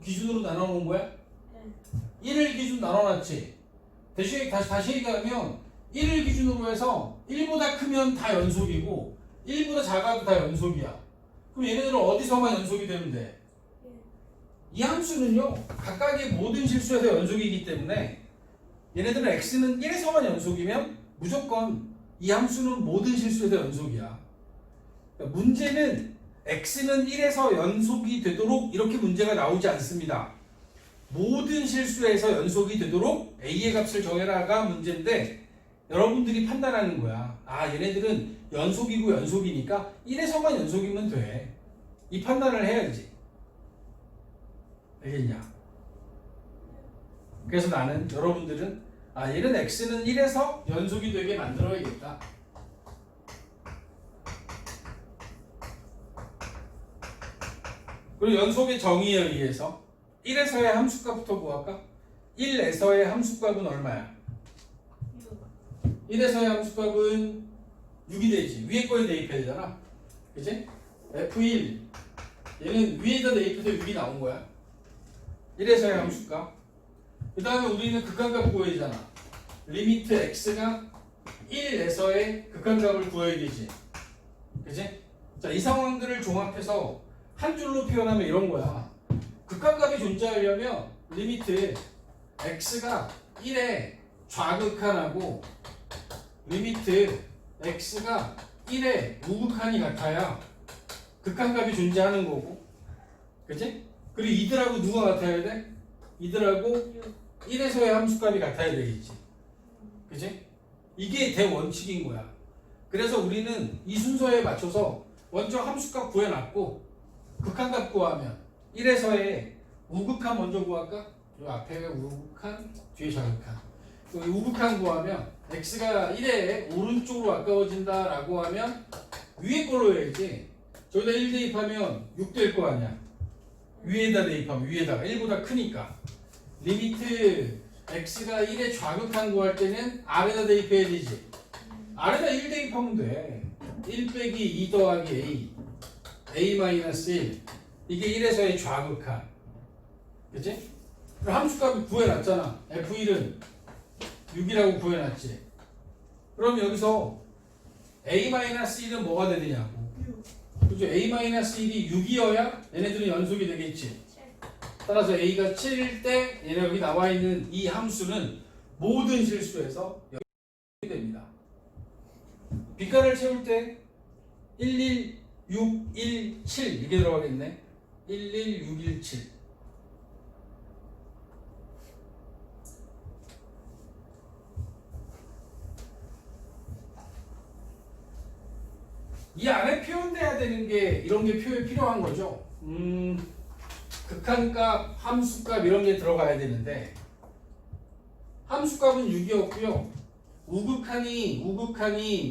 기준으로 나눠놓은 거야? 네. 1을 기준 나눠놨지. 다시 얘기하면 1을 기준으로 해서 1보다 크면 다 연속이고 1보다 작아도 다 연속이야. 그럼 얘네들은 어디서만 연속이 되면 돼? 이 함수는요 각각의 모든 실수에서 연속이기 때문에 얘네들은 x는 1에서만 연속이면 무조건 이 함수는 모든 실수에서 연속이야. 그러니까 문제는 x는 1에서 연속이 되도록 이렇게 문제가 나오지 않습니다. 모든 실수에서 연속이 되도록 a의 값을 정해라가 문제인데 여러분들이 판단하는 거야. 아 얘네들은 연속이고 연속이니까 1에서만 연속이면 돼. 이 판단을 해야지. 알겠냐? 그래서 나는 여러분들은 아 얘는 x는 1에서 연속이 되게 만들어야겠다. 그리고 연속의 정의에 의해서 1에서의 함수값부터 구할까? 1에서의 함수값은 얼마야? 1에서의 함수값은 6이 되지. 위에 거에 대입해야 되잖아. 그치? F1 얘는 위에다 대입해서 6이 나온 거야. 1에서의 함수값. 그 다음에 우리는 극한값 구해야 되잖아. 리미트 x가 1에서의 극한값을 구해야 되지. 그치? 자, 이 상황들을 종합해서 한 줄로 표현하면 이런 거야. 극한값이 존재하려면 리미트 x가 1의 좌극한하고 리미트 x가 1의 우극한이 같아야 극한값이 존재하는 거고. 그치? 그리고 이들하고 누가 같아야 돼? 이들하고 1에서의 함수값이 같아야 되겠지. 그치? 이게 대원칙인 거야. 그래서 우리는 이 순서에 맞춰서 먼저 함수값 구해놨고 극한값 구하면 1에서의 우극한 먼저 구할까? 이 앞에 우극한, 뒤에 좌극한. 우극한 구하면 x가 1에 오른쪽으로 가까워진다 라고 하면 위에 걸로 해야지. 저기다 1 대입하면 6 될 거 아니야. 위에다 대입하면 위에다가 1보다 크니까 리미트 x가 1의 좌극한 구할 때는 아래다 대입해야 되지. 아래다 1 대입하면 돼. 1 빼기 2 더하기 a 마이너스 1 이게 1에서의 좌극한. 그치? 그럼 함수값을 구해놨잖아. f1은 6이라고 구해놨지. 그럼 여기서 a-1은 뭐가 되느냐고. 그죠? a-1이 6이어야 얘네들은 연속이 되겠지. 따라서 a가 7일 때 얘네 여기 나와 있는 이 함수는 모든 실수에서 연속이 됩니다. 빈칸을 채울 때 11617 이게 들어가겠네. 11617. 이 안에 표현돼야 되는 게 이런 게 필요한 거죠. 극한값, 함수값 이런 게 들어가야 되는데 함수값은 6이었고요. 우극한이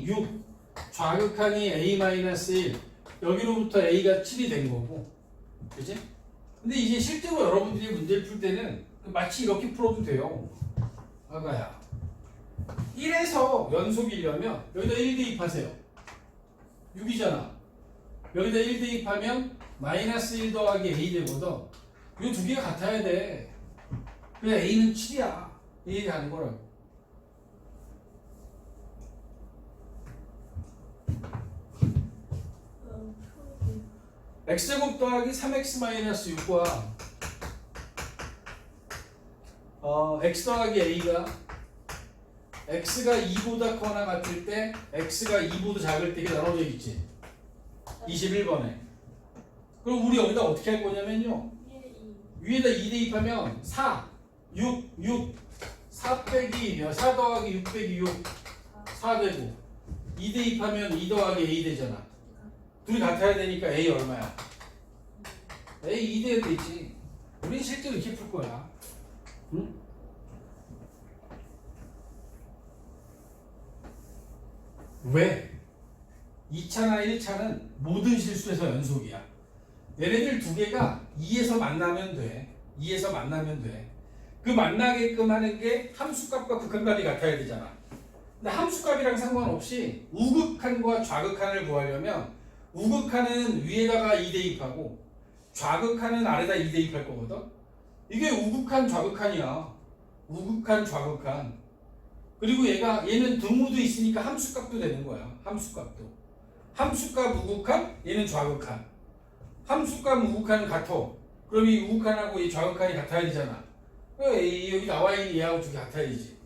6, 좌극한이 a-1 여기로부터 a가 7이 된 거고. 그치? 근데 이제 실제로 여러분들이 문제를 풀 때는 마치 이렇게 풀어도 돼요. 아가야 1에서 연속이려면 여기다 1 대입하세요. 6이잖아. 여기다 1 대입하면 마이너스 1 더하기 a 되거든. 이 두 개가 같아야 돼. 그냥 a는 7이야. 이 얘기 하는 거라고. x제곱 더하기 3x 마이너스 6과 x 더하기 a가 x가 2보다 커나 같을 때 x가 2보다 작을 때 이게 나눠져 있지. 21번에 그럼 우리 여기다 어떻게 할 거냐면요. 1, 2. 위에다 2 대입하면 4, 6, 4 빼기 4 더하기 6 빼기 6, 4 되고 2 대입하면 2 더하기 A 되잖아. 둘이 같아야 되니까 A 얼마야? A 2 대야 되지. 우린 실제로 이렇게 풀 거야. 응? 왜? 2차나 1차는 모든 실수에서 연속이야. 얘네들 두 개가 2에서 만나면 돼. 2에서 만나면 돼. 그 만나게끔 하는 게 함수값과 극한값이 같아야 되잖아. 근데 함수값이랑 상관없이 우극한과 좌극한을 구하려면 우극한은 위에다가 2 대입하고 좌극한은 아래다 2 대입할 거거든. 이게 우극한 좌극한이야. 우극한 좌극한. 그리고 얘는 등호도 있으니까 함수값도 되는 거야. 함수값도. 함수값 우극한, 얘는 좌극한. 함수값 우극한은 같아. 그럼 이 우극한하고 이 좌극한이 같아야 되잖아. 여기 나와 있는 얘하고 두 개 같아야지.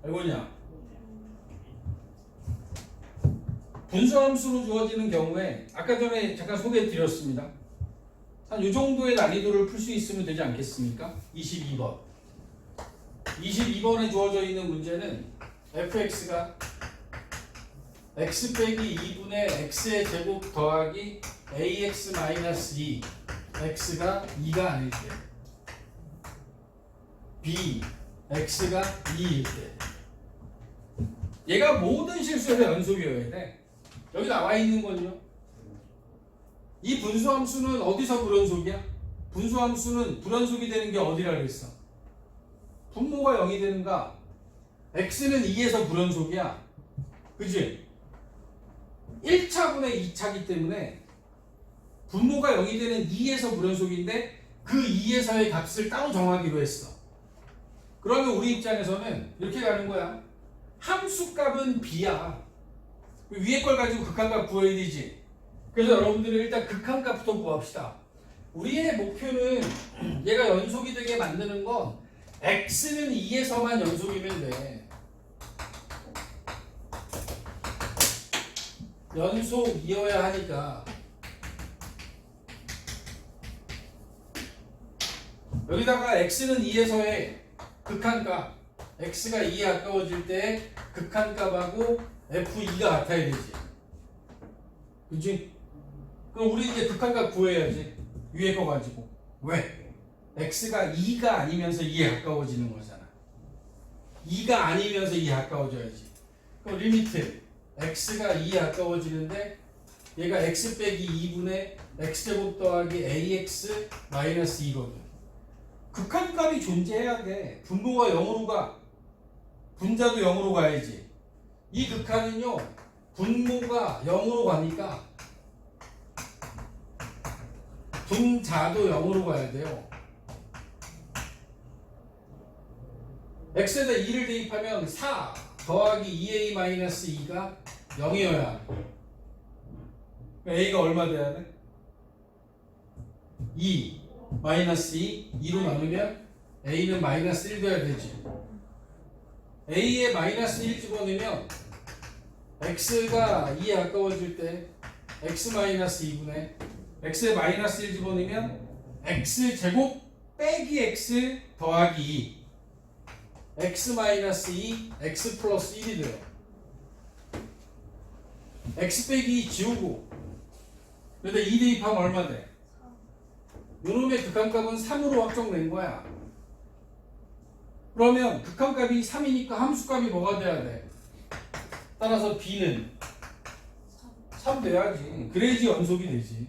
알고냐? 분수함수로 주어지는 경우에 아까 전에 잠깐 소개해 드렸습니다. 한 이 정도의 난이도를 풀 수 있으면 되지 않겠습니까? 22번. 22번에 주어져 있는 문제는 fx가 x 빼기 2분의 x의 제곱 더하기 ax 마이너스 2 x가 2가 아닐 때 b x가 2일 때 얘가 모든 실수에서 연속이어야 돼. 여기 나와 있는 건요. 이 분수함수는 어디서 불연속이야? 분수함수는 불연속이 되는 게 어디라 그랬어? 분모가 0이 되는가? x는 2에서 불연속이야. 그치? 1차분의 2차기 때문에 분모가 0이 되는 2에서 불연속인데 그 2에서의 값을 따로 정하기로 했어. 그러면 우리 입장에서는 이렇게 가는 거야. 함수값은 b야. 위에 걸 가지고 극한값 구해야 되지. 그래서 여러분들은 일단 극한값부터 구합시다. 우리의 목표는 얘가 연속이 되게 만드는 건 x는 2에서만 연속이면 돼. 연속이어야 하니까 여기다가 x는 2에서의 극한값 x가 2에 가까워질 때 극한값하고 f2가 같아야 되지. 그치? 그럼 우리 이제 극한값 구해야지. 위에 거 가지고. 왜? x가 2가 아니면서 2에 가까워지는 거잖아. 2가 아니면서 2에 가까워져야지. 그럼 리미트 x가 2에 가까워지는데 얘가 x 빼기 2분의 x제곱 더하기 ax 마이너스 2거든. 극한값이 존재해야 돼. 분모가 0으로 가. 분자도 0으로 가야지. 이 극한은요. 분모가 0으로 가니까 분자도 0으로 가야 돼요. x에다 2를 대입하면 4 더하기 2a-2가 0이어야 돼. a가 얼마 돼야 돼? 2 마이너스 2 2로 나누면 a는 마이너스 1 돼야 되지. a에 마이너스 1 집어넣으면 x가 2에 가까워질 때 x 마이너스 2분의 x에 마이너스 1 집어넣으면 x 제곱 빼기 x 더하기 2 x 마이너스 2 x 플러스 1이 돼요. x 빼기 2 지우고 그런데 2 대입하면 얼마 돼? 요놈의 극한값은 3으로 확정된 거야. 그러면 극한값이 3이니까 함수값이 뭐가 돼야 돼? 따라서 b는 3 돼야지. 그래야지 연속이 되지.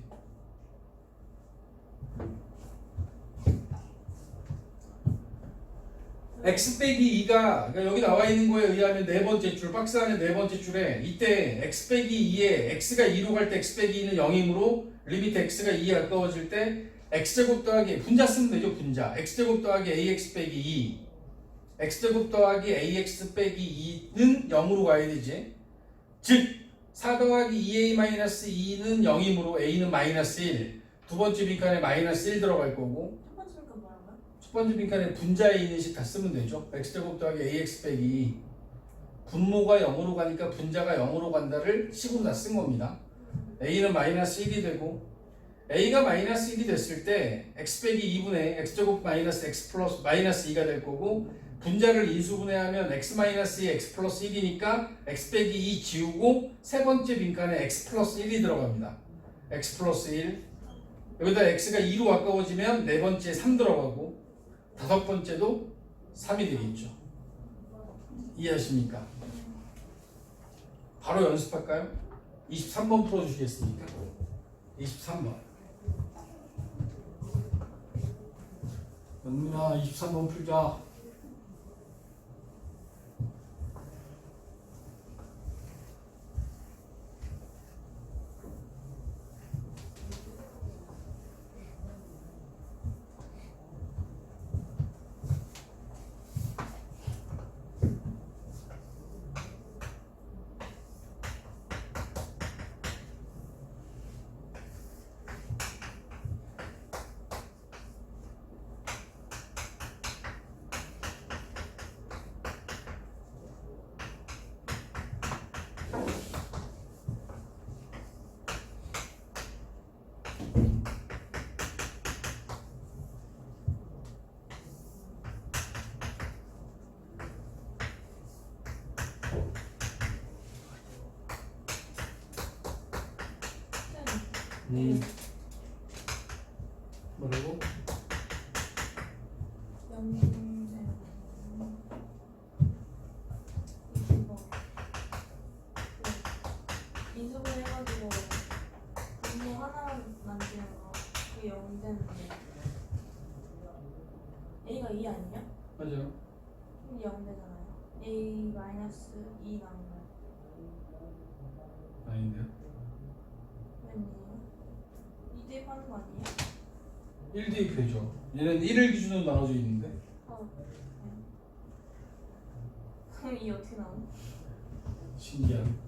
x 빼기 2가 그러니까 여기 나와 있는 거에 의하면 네 번째 줄 박스 안에 네 번째 줄에 이때 x 빼기 2에 x가 2로 갈 때 x 빼기 2는 0이므로 리미트 x가 2에 가까워질 때 x제곱 더하기 분자 쓰면 되죠. 분자 x제곱 더하기 ax 빼기 2 x제곱 더하기 ax 빼기 2는 0으로 가야 되지. 즉 4 더하기 2a-2는 0이므로 a는 마이너스 1 두 번째 빈칸에 마이너스 1 들어갈 거고 첫 번째 거 뭐라고요? 첫 번째 빈칸에 분자에 있는 식 다 쓰면 되죠. x제곱 더하기 ax 빼기 2 분모가 0으로 가니까 분자가 0으로 간다를 식으로 다 쓴 겁니다. a는 마이너스 1이 되고 a가 마이너스 1이 됐을 때 x 빼기 2분의 x제곱 마이너스 x 플러스 마이너스 2가 될 거고 분자를 인수분해하면 x 마이너스 2 x 플러스 1이니까 x 빼기 2 지우고 세 번째 빈칸에 x 플러스 1이 들어갑니다. x 플러스 1 여기다 x가 2로 가까워지면 네 번째 3 들어가고 다섯 번째도 3이 되겠죠. 이해하십니까? 바로 연습할까요? 23번 풀어주시겠습니까? 23번. 영민아 23번 풀자. 뭐라고? 인수분 해가지고 분모 하나 만들면 그게 0 되는데 A가 2 아니야? 맞아요. 0 되잖아요. A 마이너스 2 나오면 아닌데요. 웬일이에요? 2 대입하는 거 아니에요? 1 대입해줘. 얘는 1을 기준으로 나눠져 있는데. 네. 그럼 2 어떻게 나오는? 신기한.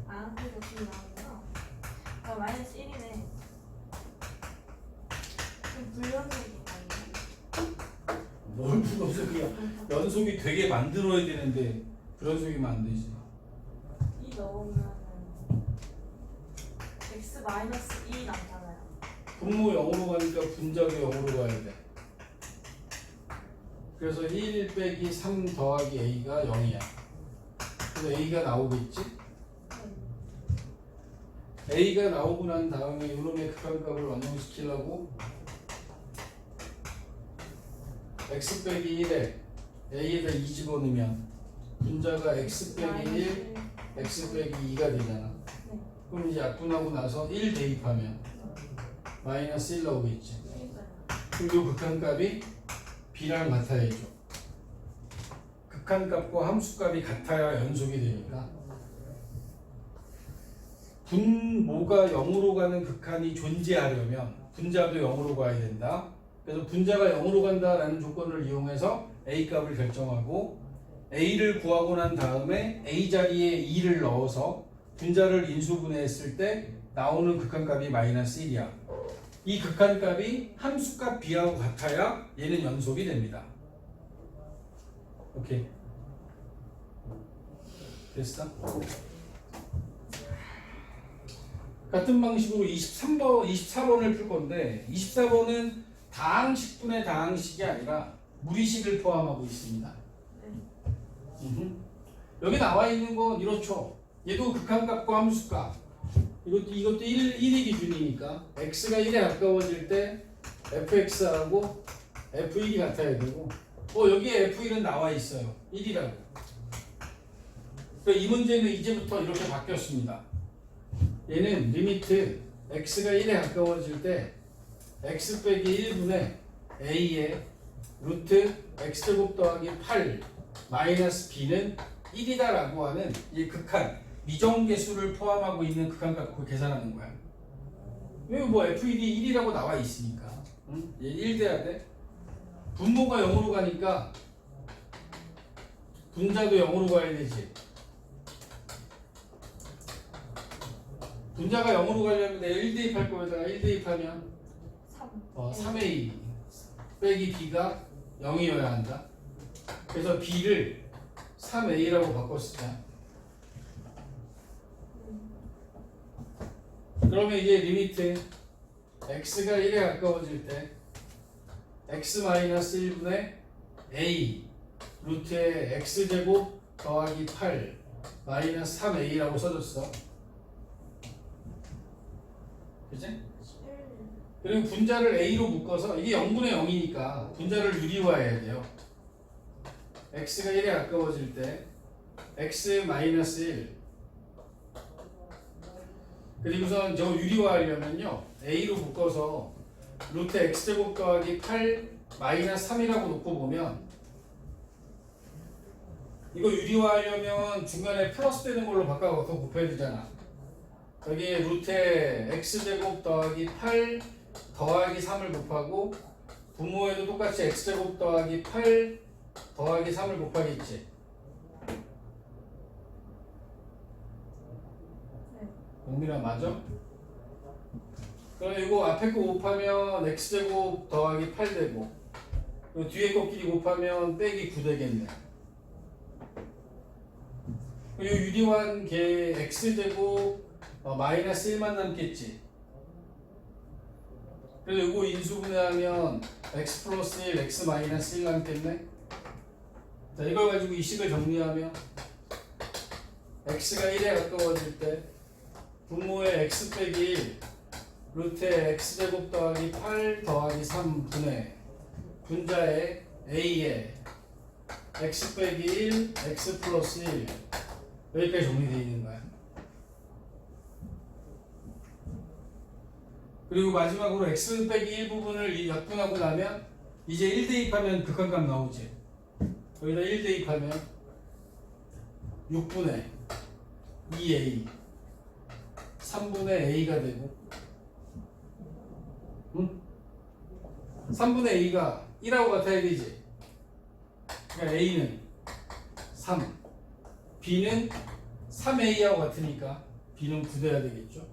아, 그래서 2 나오구나. 아, 마이너스 1이네. 그럼 불연속인 거 아니에요? 뭘 불연속이야. 연속이 되게 만들어야 되는데 불연속이면 안 되지. 2 넣으면은 x 마이너스 2 남잖아요. 분모 0으로 가니까 분자도 0으로 가야 돼. 그래서 1 빼기 3 더하기 a가 0이야. 그래서 a가 나오겠지? a가 나오고 난 다음에 이놈의 극한값을 완성시키려고 x 빼기 1에 a에다 2 집어넣으면 분자가 x 빼기 1, x 빼기 2가 되잖아. 네. 그럼 이제 약분하고 나서 1 대입하면 마이너스 1 나오겠지. 그리고 극한값이 b랑 같아야죠. 극한값과 함수값이 같아야 연속이 되니까 분모가 0으로 가는 극한이 존재하려면 분자도 0으로 가야 된다. 그래서 분자가 0으로 간다라는 조건을 이용해서 a 값을 결정하고 a를 구하고 난 다음에 a 자리에 2를 넣어서 분자를 인수분해했을 때 나오는 극한값이 마이너스 1이야. 이 극한값이 함수값 b하고 같아야 얘는 연속이 됩니다. 오케이. 됐어? 같은 방식으로 23번, 24번을 풀 건데 24번은 다항식분의 다항식이 아니라 무리식을 포함하고 있습니다. 여기 나와 있는 건 이렇죠. 얘도 극한값과 함수값. 이것도 1이 기준이니까 x가 1에 가까워질 때 fx하고 f1이 같아야 되고 여기에 f1은 나와 있어요. 1이라고. 그러니까 이 문제는 이제부터 이렇게 바뀌었습니다. 얘는 리미트 x가 1에 가까워질 때 x 빼기 1분의 a의 루트 x제곱 더하기 8 마이너스 b는 1이다 라고 하는 이 극한 미정계수를 포함하고 있는 극한값 그걸 계산하는 거야. 왜 뭐 f1이 1이라고 나와 있으니까. 응? 얘 1 돼야 돼. 분모가 0으로 가니까 분자도 0으로 가야 되지. 분자가 0으로 가려면 내가 1 대입할 거에다가 1 대입하면 3a 빼기 b가 0이어야 한다. 그래서 b를 3a라고 바꿨으자. 그러면 이제 리미트 x가 1에 가까워질 때 x-1분의 a 루트의 x제곱 더하기 8 마이너스 3a라고 써줬어. 그치? 그리고 분자를 a로 묶어서 이게 0분의 0이니까 분자를 유리화해야 돼요. x가 1에 가까워질 때 x-1 그리고선 저 유리화하려면요 a로 묶어서 루트 x제곱 더하기 8 마이너스 3이라고 놓고 보면 이거 유리화하려면 중간에 플러스 되는 걸로 바꿔서 곱해야 되잖아. 여기에 루트에 x제곱 더하기 8 더하기 3을 곱하고 분모에도 똑같이 x제곱 더하기 8 더하기 3을 곱하겠지. 영민아 맞아? 그럼 이거 앞에 거 곱하면 x제곱 더하기 8 되고 그 뒤에 거끼리 곱하면 빼기 9 되겠네. 이 유리화한 게 x제곱 마이너스 1만 남겠지. 그래서 이거 인수분해하면 x 플러스 1, x 마이너스 1 남겠네. 자, 이걸 가지고 이 식을 정리하면 x가 1에 가까워질 때 분모의 x 빼기 1 루트의 x제곱 더하기 8 더하기 3분의 분자의 a에 x 빼기 1 x 플러스 1 여기까지 정리되어 있는 거야. 그리고 마지막으로 x 빼기 1 부분을 약분하고 나면 이제 1 대입하면 극한값 나오지. 여기다 1 대입하면 6분의 2a 3분의 a가 되고 3분의 a가 1하고 같아야 되지. 그러니까 a는 3 b는 3a하고 같으니까 b는 9 돼야 되겠죠.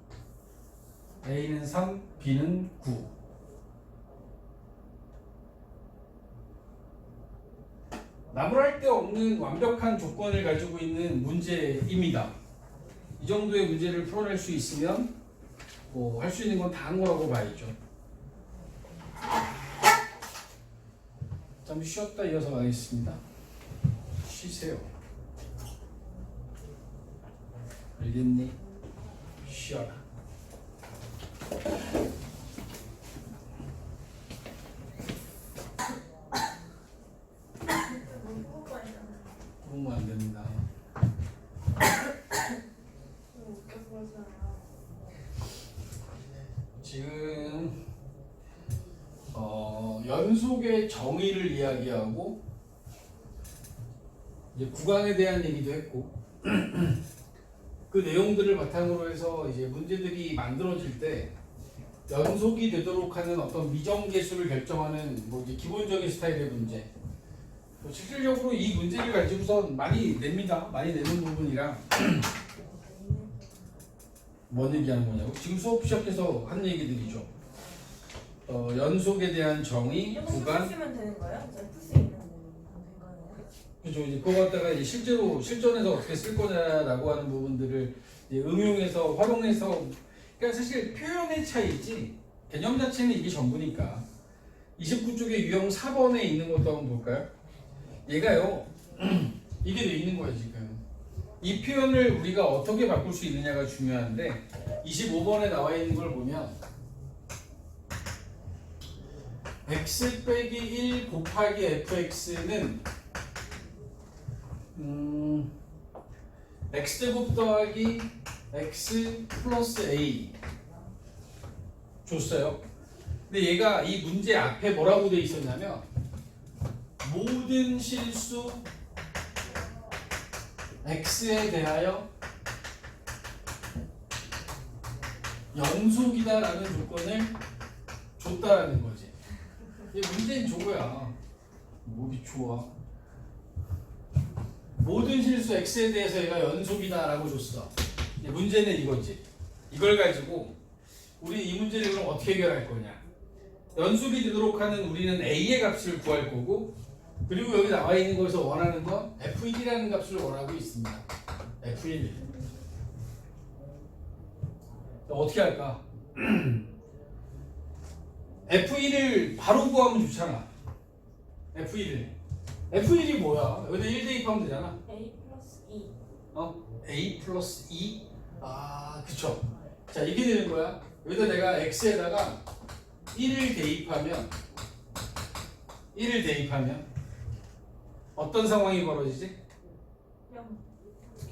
a는 3 b는 9. 나무랄 데 없는 완벽한 조건을 가지고 있는 문제입니다. 이 정도의 문제를 풀어낼 수 있으면 뭐 할 수 있는 건 다 한 거라고 봐야죠. 잠시 쉬었다 이어서 가겠습니다. 쉬세요. 알겠니? 쉬어라. 그러면 안 됩니다. 지금 연속의 정의를 이야기하고 이제 구간에 대한 얘기도 했고 그 내용들을 바탕으로 해서 이제 문제들이 만들어질 때 연속이 되도록 하는 어떤 미정계수를 결정하는 뭐 이제 기본적인 스타일의 문제. 실질적으로 이 문제를 가지고선 많이 냅니다. 많이 내는 부분이랑 뭔 얘기하는 거냐고. 지금 수업 시작해서 한 얘기들이죠. 연속에 대한 정의, 구간. 쓰면 되는 거예요? 풀 수 있는 건가요? 그죠. 이제 그거 갖다가 이제 실제로 실전에서 어떻게 쓸 거냐라고 하는 부분들을 이제 응용해서 활용해서. 그러니까 사실 표현의 차이지 개념 자체는 이게 전부니까. 29쪽에 유형 4번에 있는 것도 한번 볼까요? 얘가요 이게 돼 있는 거예요. 지금 이 표현을 우리가 어떻게 바꿀 수 있느냐가 중요한데 25번에 나와 있는 걸 보면 x 빼기 1 곱하기 fx는 x제곱 더하기 x 플러스 a 줬어요. 근데 얘가 이 문제 앞에 뭐라고 돼 있었냐면 모든 실수 x에 대하여 연속이다라는 조건을 줬다라는 거지. 이 문제는 저거야. 뭐이 좋아. 모든 실수 x에 대해서 얘가 연속이다라고 줬어. 문제는 이거지. 이걸 가지고 우리 이 문제를 그럼 어떻게 해결할 거냐. 연속이 되도록 하는 우리는 a의 값을 구할 거고 그리고 여기 나와 있는 거에서 원하는 건 f1이라는 값을 원하고 있습니다. f1. 어떻게 할까? F1을 바로 구하면 좋잖아. F1이 뭐야? 여기다 1 대입하면 되잖아. A 플러스 2. A 플러스 2? 아, 그쵸. 자, 이게 되는 거야. 여기다 내가 X에다가 1을 대입하면 어떤 상황이 벌어지지? 0.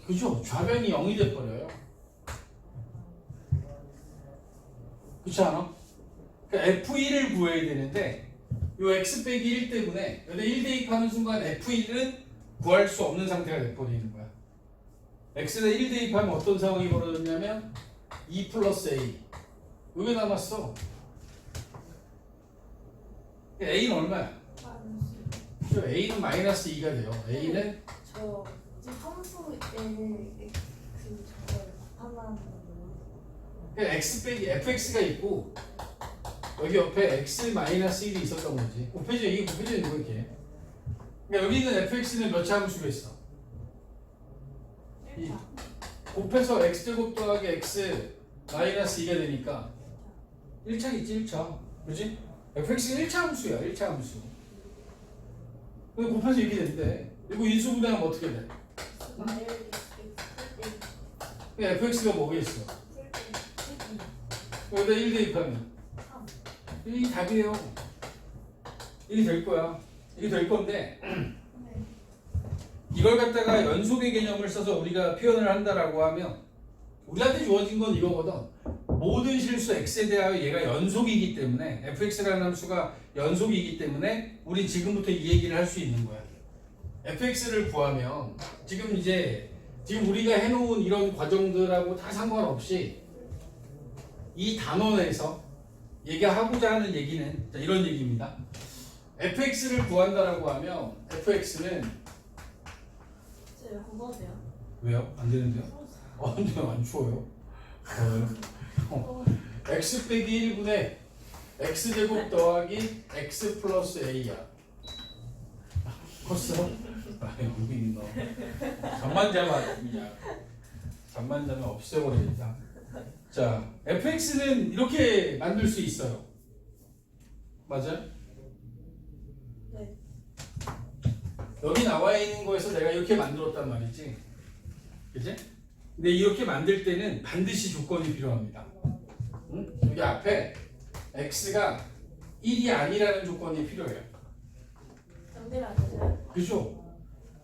그죠? 좌변이 0이 돼버려요. 그렇지 않아? 그러니까 F1을 구해야 되는데 요 X 빼기 1 때문에 여기다 1 대입하는 순간 F1은 구할 수 없는 상태가 돼버리는 거야. X에다 1 대입하면 어떤 상황이 벌어졌냐면 2 플러스 A 여기 남았어. A는 얼마야? 마이너스. 그죠? A는 마이너스 2가 돼요. A는 저 지금 함수에 그 저걸 나타나는 거. X 빼기 fx가 있고 여기 옆에 x 마이너스 1이 있었던 거지. 곱해져 이게 곱해져 있는 거 이렇게. 그러니까 여기 있는 fx는 몇 차 함수가 있어? 1차. 곱해서 x제곱 더하기 x 마이너스 2가 되니까 1차겠지 1차. 그렇지? fx가 1차 함수야 1차 함수. 근데 곱해서 이렇게 된대. 그리고 인수분해하면 어떻게 돼? 마일 그러니까 fx가 뭐겠어? 여기다 1 대입하면 3. 이 답이에요. 이게 될 거야. 이게 될 건데 네. 이걸 갖다가 연속의 개념을 써서 우리가 표현을 한다라고 하면 우리한테 주어진 건 이거거든. 모든 실수 x에 대하여 얘가 연속이기 때문에 fx라는 함수가 연속이기 때문에 우리 지금부터 이 얘기를 할 수 있는 거야. fx를 구하면 지금 우리가 해놓은 이런 과정들하고 다 상관없이 이 단원에서 얘기하고자 하는 얘기는 이런 얘기입니다. fx를 구한다라고 하면 fx는 저 그거 돼요? 왜요? 안 되는데요? 근데 안 추워요. x 빼기 1분의 x제곱 더하기 x 플러스 a야. 컸어? 여기 너 잠만 자면 없애버리겠다. 자, fx는 이렇게 만들 수 있어요. 맞아요? 네. 여기 나와 있는 거에서 내가 이렇게 만들었단 말이지. 그치? 근데 이렇게 만들 때는 반드시 조건이 필요합니다. 응? 여기 앞에 x가 1이 아니라는 조건이 필요해요. 연대를 안 되세요? 그죠?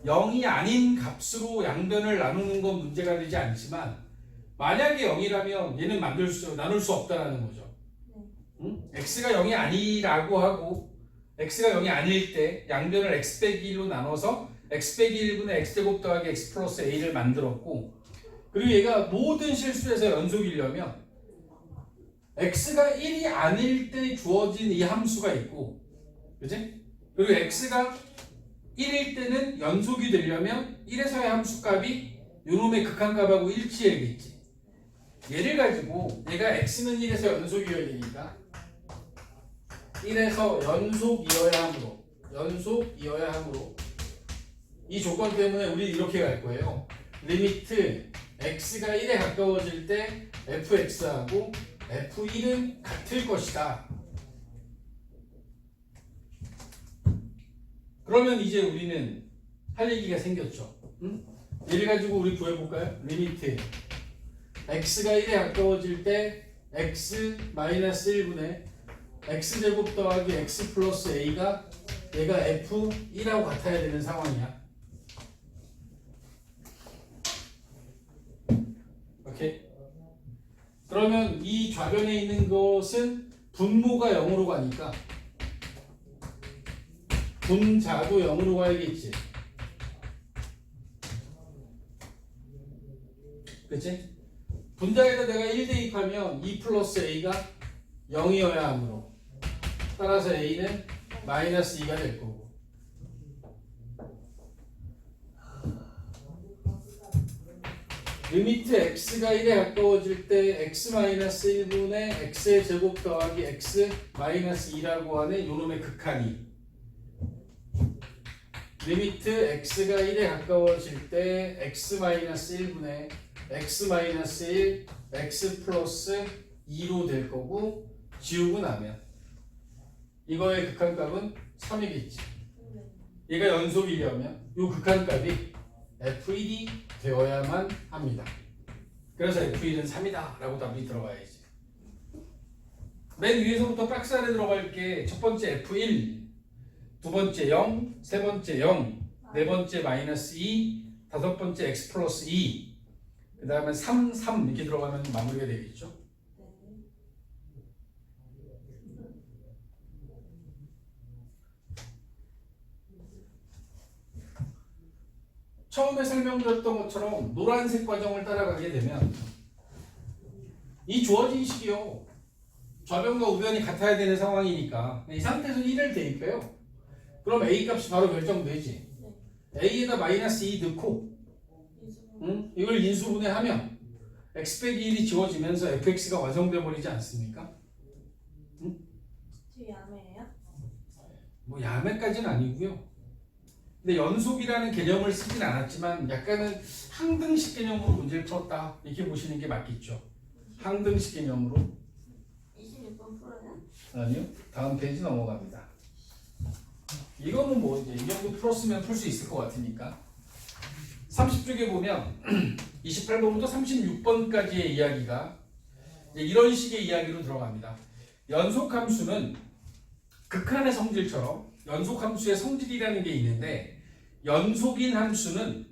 0이 아닌 값으로 양변을 나누는 건 문제가 되지 않지만 만약에 0이라면 얘는 나눌 수 없다라는 거죠. 응? x가 0이 아니라고 하고 x가 0이 아닐 때 양변을 x 빼기 1로 나눠서 x 빼기 1분의 x제곱 더하기 x 플러스 a를 만들었고 그리고 얘가 모든 실수에서 연속이려면 x가 1이 아닐 때 주어진 이 함수가 있고 그치? 그리고 x가 1일 때는 연속이 되려면 1에서의 함수값이 요놈의 극한값하고 일치해야겠지. 얘를 가지고 얘가 x는 1에서 연속이어야 되니까 1에서 연속이어야 하므로 이 조건 때문에 우리 이렇게 갈 거예요. 리미트 x가 1에 가까워질 때 fx하고 f1은 같을 것이다. 그러면 이제 우리는 할 얘기가 생겼죠. 응? 얘를 가지고 우리 구해볼까요? 리미트 x가 1에 가까워질 때 x 마이너스 1분의 x제곱 더하기 x 플러스 a가 얘가 f1하고 같아야 되는 상황이야. 오케이? 그러면 이 좌변에 있는 것은 분모가 0으로 가니까 분자도 0으로 가야겠지. 그치? 분자에다 내가 1 대입하면 2 플러스 a가 0이어야 하므로 따라서 a는 마이너스 2가 될 거고 리미트 x가 1에 가까워질 때 x 마이너스 1분의 x의 제곱 더하기 x 마이너스 2라고 하는 요놈의 극한이 리미트 x가 1에 가까워질 때 x 마이너스 1분의 x-1, x 플러스 2로 될 거고 지우고 나면 이거의 극한값은 3이겠지. 얘가 연속이려면 이 극한값이 f1이 되어야만 합니다. 그래서 f1은 3이다 라고 답이 들어가야지. 맨 위에서부터 박스 안에 들어갈 게 첫 번째 f1, 두 번째 0, 세 번째 0, 네 번째 마이너스 2, 다섯 번째 x 플러스 2, 그 다음에 3, 3 이렇게 들어가면 마무리가 되겠죠. 처음에 설명드렸던 것처럼 노란색 과정을 따라가게 되면 이 주어진 식이요. 좌변과 우변이 같아야 되는 상황이니까 이 상태에서 1을 대입해요. 그럼 A 값이 바로 결정되지. A에다 마이너스 2 넣고 이걸 인수분해하면 x 빼기 1이 지워지면서 fx가 완성돼 버리지 않습니까? 뒤 야매예요? 뭐 야매까지는 아니고요. 근데 연속이라는 개념을 쓰진 않았지만 약간은 항등식 개념으로 문제를 풀었다 이렇게 보시는 게 맞겠죠. 항등식 개념으로. 26번 풀어요? 아니요. 다음 페이지 넘어갑니다. 이거는 뭐 이제 이 정도 풀었으면 풀 수 있을 것 같으니까. 30쪽에 보면 28번부터 36번까지의 이야기가 이제 이런 식의 이야기로 들어갑니다. 연속함수는 극한의 성질처럼 연속함수의 성질이라는 게 있는데 연속인 함수는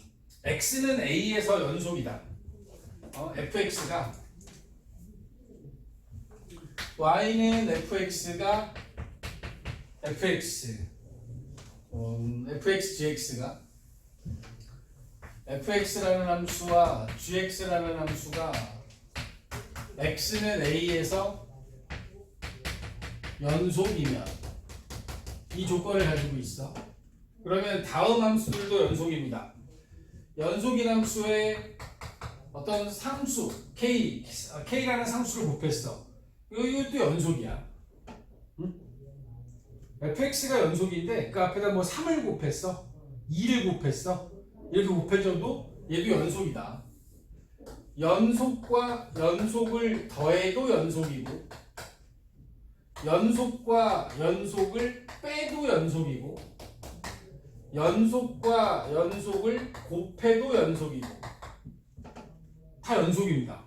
x는 a에서 연속이다. fx가 y는 fx가 fx fx gx가 fx라는 함수와 gx라는 함수가 x는 a에서 연속이면 이 조건을 가지고 있어. 그러면 다음 함수들도 연속입니다. 연속인 함수의 어떤 상수 k라는 상수를 곱했어. 이것도 연속이야. 응? fx가 연속인데 그 앞에다 뭐 3을 곱했어, 2를 곱했어. 이렇게 곱해줘도 얘도 연속이다. 연속과 연속을 더해도 연속이고 연속과 연속을 빼도 연속이고 연속과 연속을 곱해도 연속이고 다 연속입니다.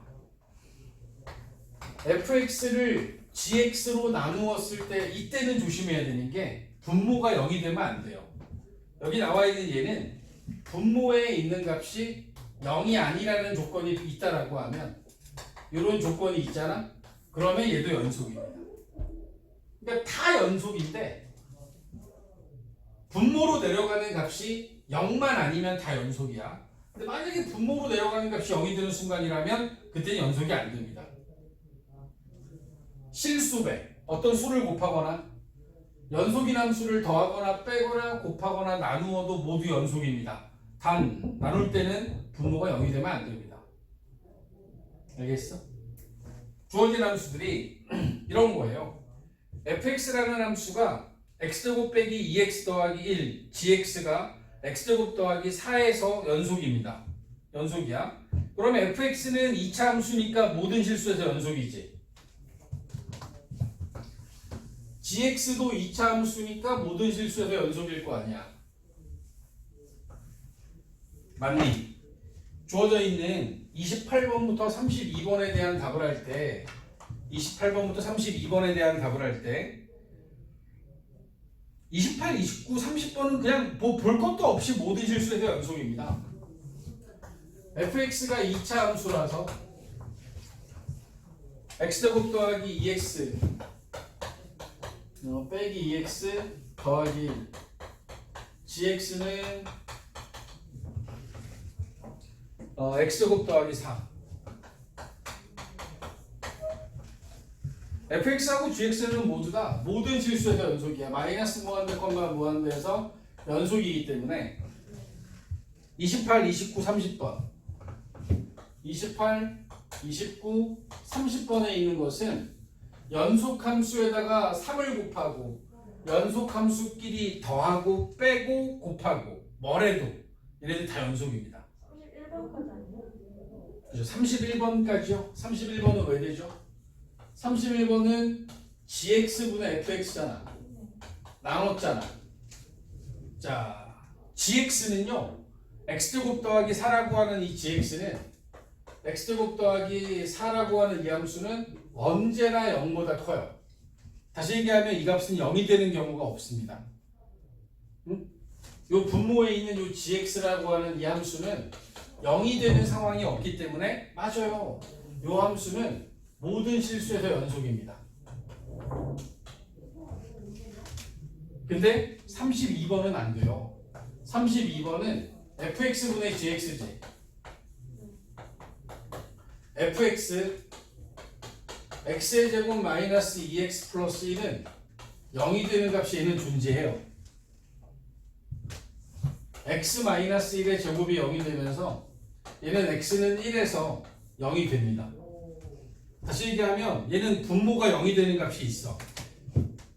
fx를 gx로 나누었을 때 이때는 조심해야 되는 게 분모가 0이 되면 안 돼요. 여기 나와 있는 얘는 분모에 있는 값이 0이 아니라는 조건이 있다라고 하면 이런 조건이 있잖아. 그러면 얘도 연속입니다. 그러니까 다 연속인데 분모로 내려가는 값이 0만 아니면 다 연속이야. 근데 만약에 분모로 내려가는 값이 0이 되는 순간이라면 그때는 연속이 안 됩니다. 실수배, 어떤 수를 곱하거나 연속인 함수를 더하거나 빼거나 곱하거나 나누어도 모두 연속입니다. 단 나눌 때는 분모가 0이 되면 안 됩니다. 알겠어? 주어진 함수들이 이런 거예요. fx라는 함수가 x제곱 빼기 2x 더하기 1 gx가 x제곱 더하기 4에서 연속입니다. 연속이야. 그러면 fx는 2차 함수니까 모든 실수에서 연속이지. gx도 2차 함수니까 모든 실수에서 연속일 거 아니야. 맞니? 주어져 있는 28번부터 32번에 대한 답을 할 때 28번부터 32번에 대한 답을 할 때 28, 29, 30번은 그냥 뭐 볼 것도 없이 모든 실수에서 연속입니다. fx가 2차 함수라서 x제곱 더하기 2x 빼기 2x 더하기 1 gx는 x제곱 더하기 4 fx하고 gx는 모두 다 모든 실수에서 연속이야. 마이너스 무한대권과 무한대에서 연속이기 때문에 28, 29, 30번 28, 29, 30번에 있는 것은 연속함수에다가 3을 곱하고 연속함수끼리 더하고 빼고 곱하고 뭐래도 얘네들 다 연속입니다. 31번까지 아니에요? 그죠? 31번까지요. 31번은 왜 되죠? 31번은 gx분의 fx잖아. 나눴잖아. 자, gx는요. x제곱 더하기 4라고 하는 이 gx는 x제곱 더하기 4라고 하는 이 함수는 언제나 0보다 커요. 다시 얘기하면 이 값은 0이 되는 경우가 없습니다. 응? 요 분모에 있는 요 gx라고 하는 이 함수는 0이 되는 상황이 없기 때문에 맞아요. 요 함수는 모든 실수에서 연속입니다. 근데 32번은 안 돼요. 32번은 fx분의 gx지. fx x의 제곱 마이너스 2x 플러스 1은 0이 되는 값이 얘는 존재해요. x 마이너스 1의 제곱이 0이 되면서 얘는 x는 1에서 0이 됩니다. 다시 얘기하면 얘는 분모가 0이 되는 값이 있어.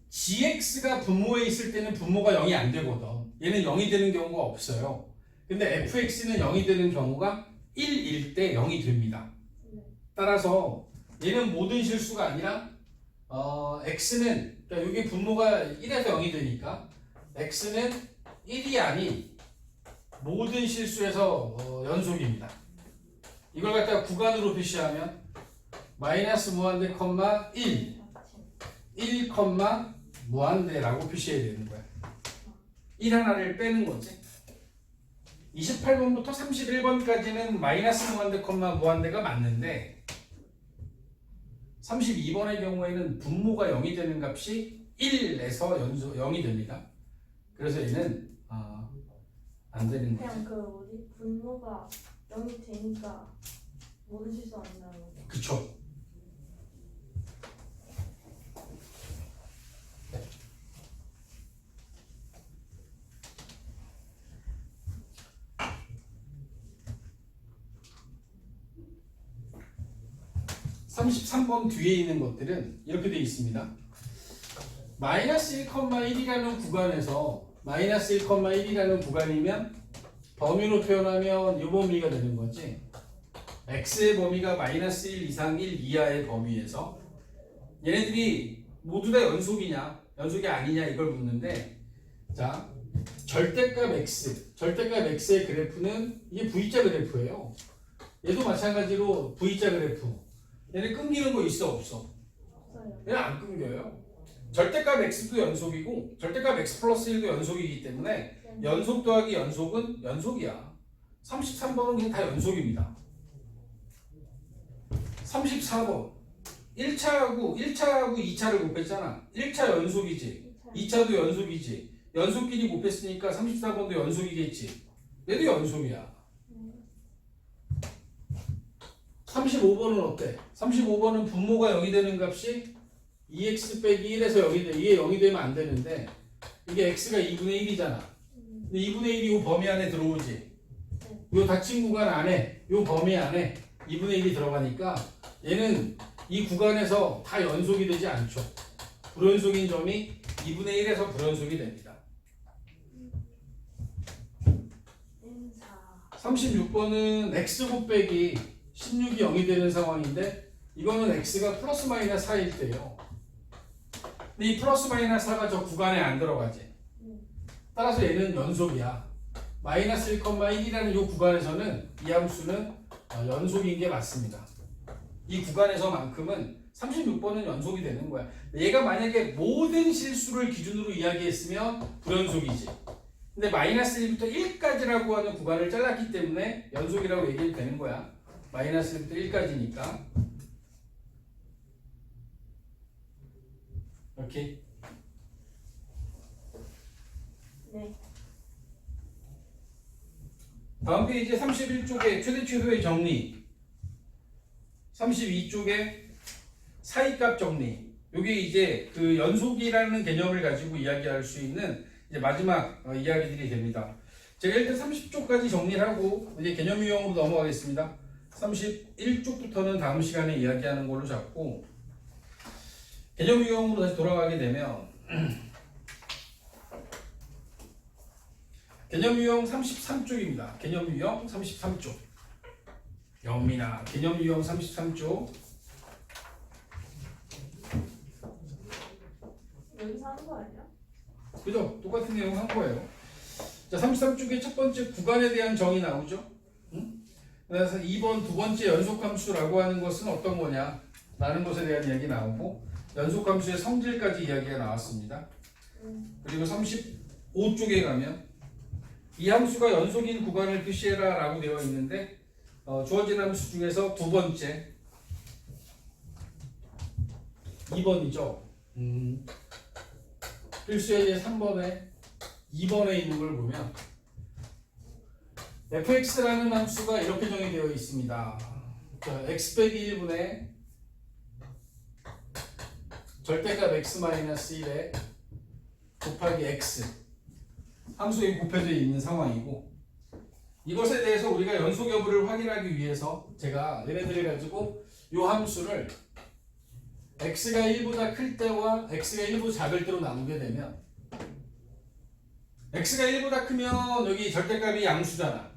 gx가 분모에 있을 때는 분모가 0이 안 되거든. 얘는 0이 되는 경우가 없어요. 근데 fx는 0이 되는 경우가 1일 때 0이 됩니다. 따라서 얘는 모든 실수가 아니라 x는 그러니까 이게 분모가 1에서 0이 되니까 x는 1이 아닌 모든 실수에서 연속입니다. 이걸 갖다가 구간으로 표시하면 마이너스 무한대 컴마 1 컴마 무한대라고 표시해야 되는 거야. 1 하나를 빼는 거지. 28번부터 31번까지는 마이너스 무한대 컴마 무한대가 맞는데 32번의 경우에는 분모가 0이 되는 값이 1에서 0이 됩니다. 그래서 얘는 안 되는 거지. 그냥 그 뭐지? 분모가 0이 되니까 모든 실수 안 나는 거. 그쵸. (33번) 뒤에 있는 것들은 이렇게 되어 있습니다. 마이너스 1,1이라는 구간에서 마이너스 1,1이라는 구간이면 범위로 표현하면 이 범위가 되는 거지. x의 범위가 마이너스 1 이상 1 이하의 범위에서 얘네들이 모두 다 연속이냐 연속이 아니냐 이걸 묻는데, 자, 절대값 x의 그래프는 이게 V자 그래프예요. 얘도 마찬가지로 V자 그래프. 얘네 끊기는 거 있어 없어? 없어요. 얘는 안 끊겨요. 절대값 x도 연속이고 절대값 x 플러스 1도 연속이기 때문에 연속 더하기 연속은 연속이야. 33번은 그냥 다 연속입니다. 34번 1차하고 2차를 곱했잖아. 1차 연속이지, 2차도 연속이지. 연속끼리 곱했으니까 34번도 연속이겠지. 얘도 연속이야. 35번은 어때? 35번은 분모가 0이 되는 값이 2x 빼기 1에서 0이 돼. 이게 0이 되면 안 되는데 이게 x가 2분의 1이잖아. 근데 2분의 1이 이 범위 안에 들어오지. 이 닫힌 구간 안에, 이 범위 안에 2분의 1이 들어가니까 얘는 이 구간에서 다 연속이 되지 않죠. 불연속인 점이 2분의 1에서 불연속이 됩니다. 36번은 x 곱빼기 16이 0이 되는 상황인데 이거는 x가 플러스 마이너스 4일 때요. 근데 이 플러스 마이너스 4가 저 구간에 안 들어가지. 따라서 얘는 연속이야. 마이너스 1,1이라는 이 구간에서는 이 함수는 연속인 게 맞습니다. 이 구간에서만큼은 36번은 연속이 되는 거야. 얘가 만약에 모든 실수를 기준으로 이야기했으면 불연속이지. 근데 마이너스 1부터 1까지라고 하는 구간을 잘랐기 때문에 연속이라고 얘기해도 되는 거야. 마이너스 1부터 1까지니까. 오케이. 네. 다음 페이지 31쪽에 최대 최소의 정리, 32쪽에 사이값 정리. 이게 이제 그 연속이라는 개념을 가지고 이야기할 수 있는 이제 마지막 이야기들이 됩니다. 제가 일단 30쪽까지 정리를 하고 이제 개념 유형으로 넘어가겠습니다. 31쪽부터는 다음 시간에 이야기하는 걸로 잡고 개념 유형으로 다시 돌아가게 되면 개념 유형 33쪽입니다. 개념 유형 33쪽. 영민아 개념 유형 33조. 여기서 하는 거 아니야? 그죠? 똑같은 내용 한 거예요. 자, 33쪽의 첫 번째 구간에 대한 정의 나오죠? 응? 그래서 2번 두 번째 연속함수라고 하는 것은 어떤 거냐? 라는 것에 대한 이야기 나오고 연속함수의 성질까지 이야기가 나왔습니다. 그리고 35쪽에 가면 이 함수가 연속인 구간을 표시해라 라고 되어 있는데 주어진 함수 중에서 두 번째 2번이죠. 필수의 3번에 2번에 있는 걸 보면 fx라는 함수가 이렇게 정의되어 있습니다. 자, x 빼기 1분의 절대값 x-1에 곱하기 x 함수에 곱해져 있는 상황이고 이것에 대해서 우리가 연속 여부를 확인하기 위해서 제가 얘네들을 가지고 이 함수를 x가 1보다 클 때와 x가 1보다 작을 때로 나누게 되면 x가 1보다 크면 여기 절대값이 양수잖아.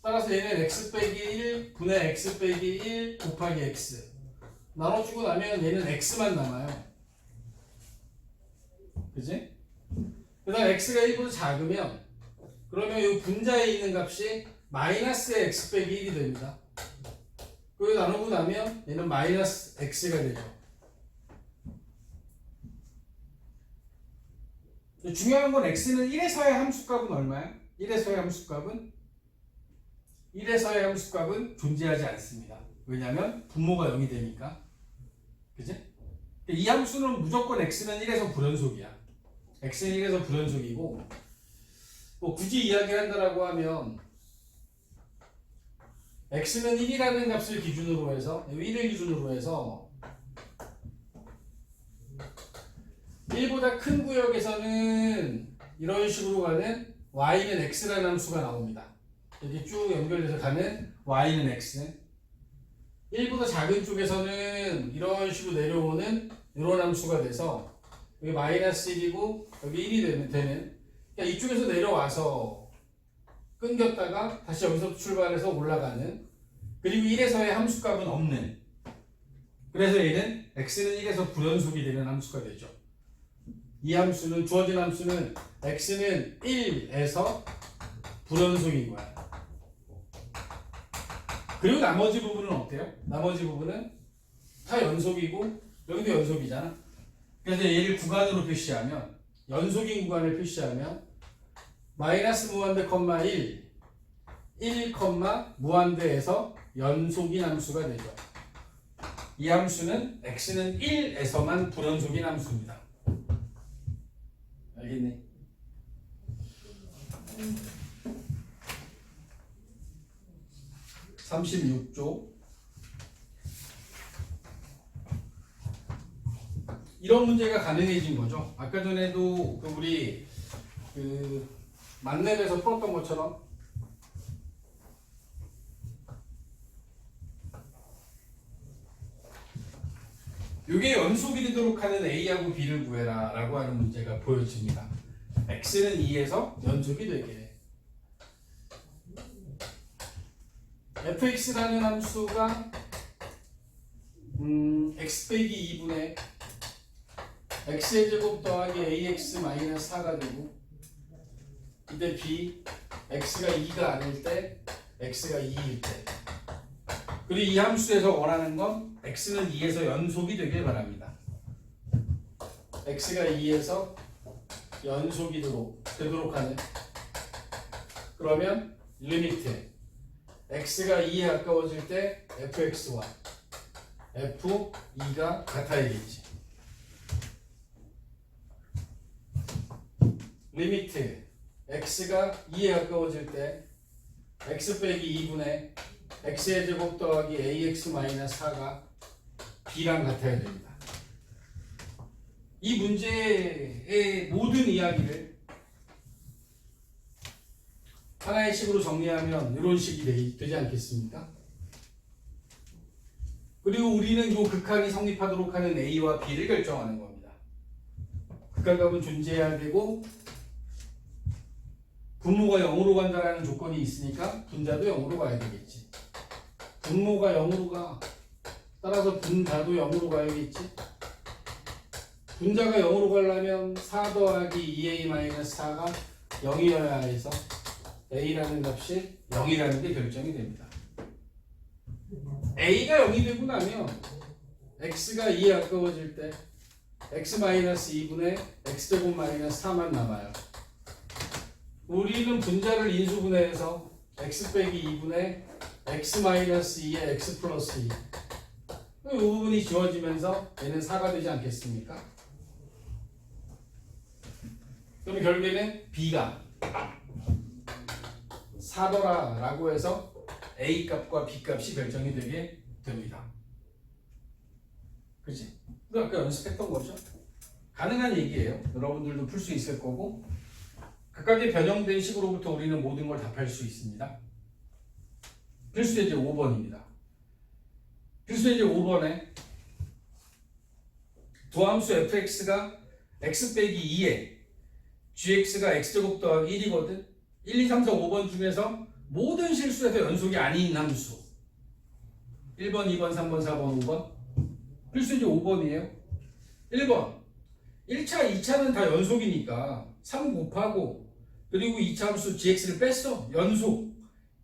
따라서 얘는 x 빼기 1 분의 x 빼기 1 곱하기 x 나눠주고 나면 얘는 x만 남아요. 그지? 그 다음 x가 1보다 작으면 그러면 이 분자에 있는 값이 마이너스 x 빼기 1이 됩니다. 그리고 나누고 나면 얘는 마이너스 x가 되죠. 중요한 건 x는 1에서의 함수값은 얼마야? 1에서의 함수값은 존재하지 않습니다. 왜냐하면 분모가 0이 되니까. 그지? 이 함수는 무조건 x는 1에서 불연속이야. x는 1에서 불연속이고 뭐 굳이 이야기한다라고 하면 x는 1이라는 값을 기준으로 해서 1을 기준으로 해서 1보다 큰 구역에서는 이런 식으로 가는 y는 x라는 함수가 나옵니다. 이렇게 쭉 연결돼서 가는 y는 x 1보다 작은 쪽에서는 이런 식으로 내려오는 이런 함수가 돼서 여기 마이너스 1이고 여기 1이 되는 그러니까 이쪽에서 내려와서 끊겼다가 다시 여기서 출발해서 올라가는 그리고 1에서의 함수값은 없는 그래서 얘는 x는 1에서 불연속이 되는 함수가 되죠. 이 함수는 주어진 함수는 x는 1에서 불연속인 거야. 그리고 나머지 부분은 어때요? 나머지 부분은 다 연속이고 여기도 연속이잖아. 그래서 얘를 구간으로 표시하면 연속인 구간을 표시하면 마이너스 무한대 컴마 1 컴마 무한대에서 연속인 함수가 되죠. 이 함수는 x는 1에서만 불연속인 함수입니다. 알겠네? 음. 36조 이런 문제가 가능해진 거죠. 아까 전에도 우리 만렙에서 풀었던 것처럼 이게 연속이 되도록 하는 A하고 B를 구해라 라고 하는 문제가 보여집니다. X는 2에서 연속이 되게 fx라는 함수가 x 빼기 2분의 x의 제곱 더하기 ax 마이너스 4가 되고 이때 b x가 2가 아닐 때 x가 2일 때 그리고 이 함수에서 원하는 건 x는 2에서 연속이 되길 바랍니다. x가 2에서 연속이 되도록 하는 그러면 리미트 x가 2에 가까워질 때 fx와 f2가 같아야겠지. 리미트 x가 2에 가까워질 때 x 빼기 2분의 x의 제곱 더하기 ax 마이너스 4가 b랑 같아야 됩니다. 이 문제의 모든 이야기를 하나의 식으로 정리하면 이런 식이 되지 않겠습니까? 그리고 우리는 이 극한이 성립하도록 하는 A와 B를 결정하는 겁니다. 극한값은 존재해야 되고 분모가 0으로 간다는 조건이 있으니까 분자도 0으로 가야 되겠지. 분모가 0으로 가. 따라서 분자도 0으로 가야겠지. 분자가 0으로 가려면 4 더하기 2a-4가 0이어야 해서 a라는 값이 0이라는 게 결정이 됩니다. a가 0이 되고 나면 x가 2에 가까워질 때 x-2분의 x제곱 마이너스 4만 남아요. 우리는 분자를 인수분해해서 x 빼기 2분의 x-2의 x 플러스 2. 이 부분이 지워지면서 얘는 4가 되지 않겠습니까? 그럼 결국에는 b가 4더라 라고 해서 a 값과 b 값이 결정이 되게 됩니다. 그치? 이거 아까 연습했던 거죠? 가능한 얘기예요. 여러분들도 풀 수 있을 거고 각각의 변형된 식으로부터 우리는 모든 걸 답할 수 있습니다. 필수예제 5번입니다. 필수예제 5번에 두 함수 fx가 x 빼기 2에 gx가 x제곱 더하기 1이거든. 1, 2, 3, 4, 5번 중에서 모든 실수에서 연속이 아닌 함수 1번, 2번, 3번, 4번, 5번 필수예제 5번이에요. 1번 1차, 2차는 다 연속이니까 3 곱하고 그리고 2차 함수 gx를 뺐어. 연속.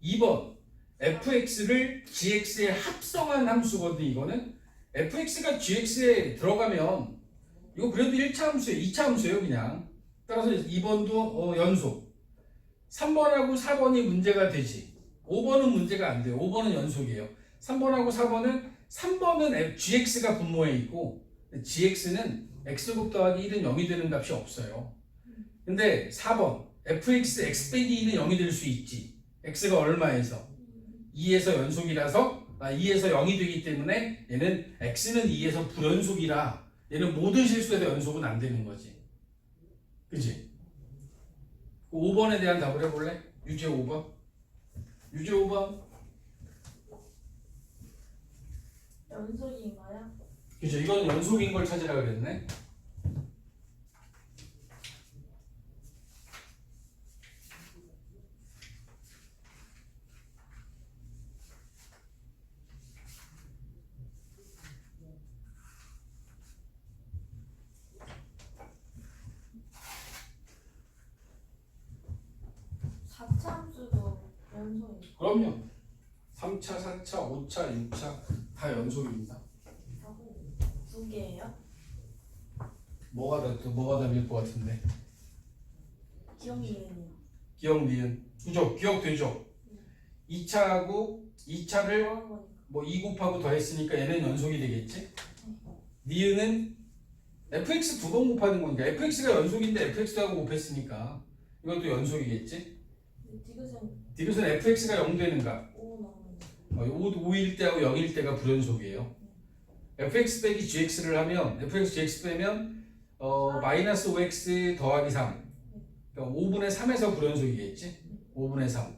2번 fx를 gx에 합성한 함수거든. 이거는 fx가 gx에 들어가면 이거 그래도 1차 함수예요. 2차 함수예요 그냥. 따라서 2번도 연속. 3번하고 4번이 문제가 되지. 5번은 문제가 안 돼요. 5번은 연속이에요. 3번하고 3번은 gx가 분모에 있고 gx는 x제곱 더하기 1은 0이 되는 값이 없어요. 근데 4번 fx x 빼기 2는 0이 될 수 있지. x가 얼마에서? 2에서 연속이라서 2에서 0이 되기 때문에 얘는 x는 2에서 불연속이라 얘는 모든 실수에서 연속은 안 되는 거지. 그치? 5번에 대한 답을 해볼래? 유제 5번. 유제 5번. 연속인가요? 그죠? 이건 연속인 걸 찾으라 그랬네. 사참수도 연속인가요? 그럼요. 3차, 4차, 5차, 6차 다 연속입니다. 두 개예요? 뭐가 답일 것 같은데? 기억이에요. 기억, 니은. 그죠? 기억되죠? 2차하고 2차를 뭐 2 곱하고 더했으니까 얘는 연속이 되겠지? 니은은 fx 두 번 곱하는 거니까 fx가 연속인데 fx도 하고 곱했으니까 이것도 연속이겠지? 디귿은 fx가 0 되는 값. 5일 때하고 0일 때가 불연속이에요. fx 빼기 gx를 하면 fx gx 빼면 마이너스 5x 더하기 3. 그러니까 5분의 3에서 불연속이겠지? 5분의 3.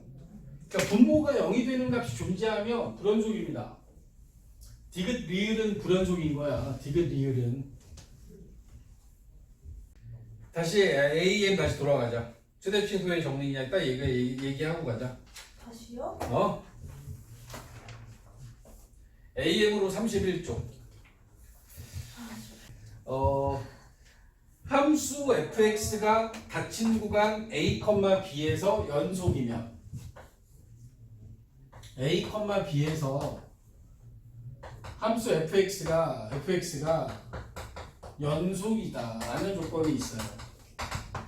그러니까 분모가 0이 되는 값이 존재하면 불연속입니다. 디귿 리을은 불연속인 거야. 디귿 리을은. 다시 AM 다시 돌아가자. 최대 최소의 정리냐 딱 얘기하고 가자. 다시요? AM으로 31쪽. 함수 fx가 닫힌 구간 a, b에서 연속이면 a, b에서 함수 fx가 연속이다 라는 조건이 있어요.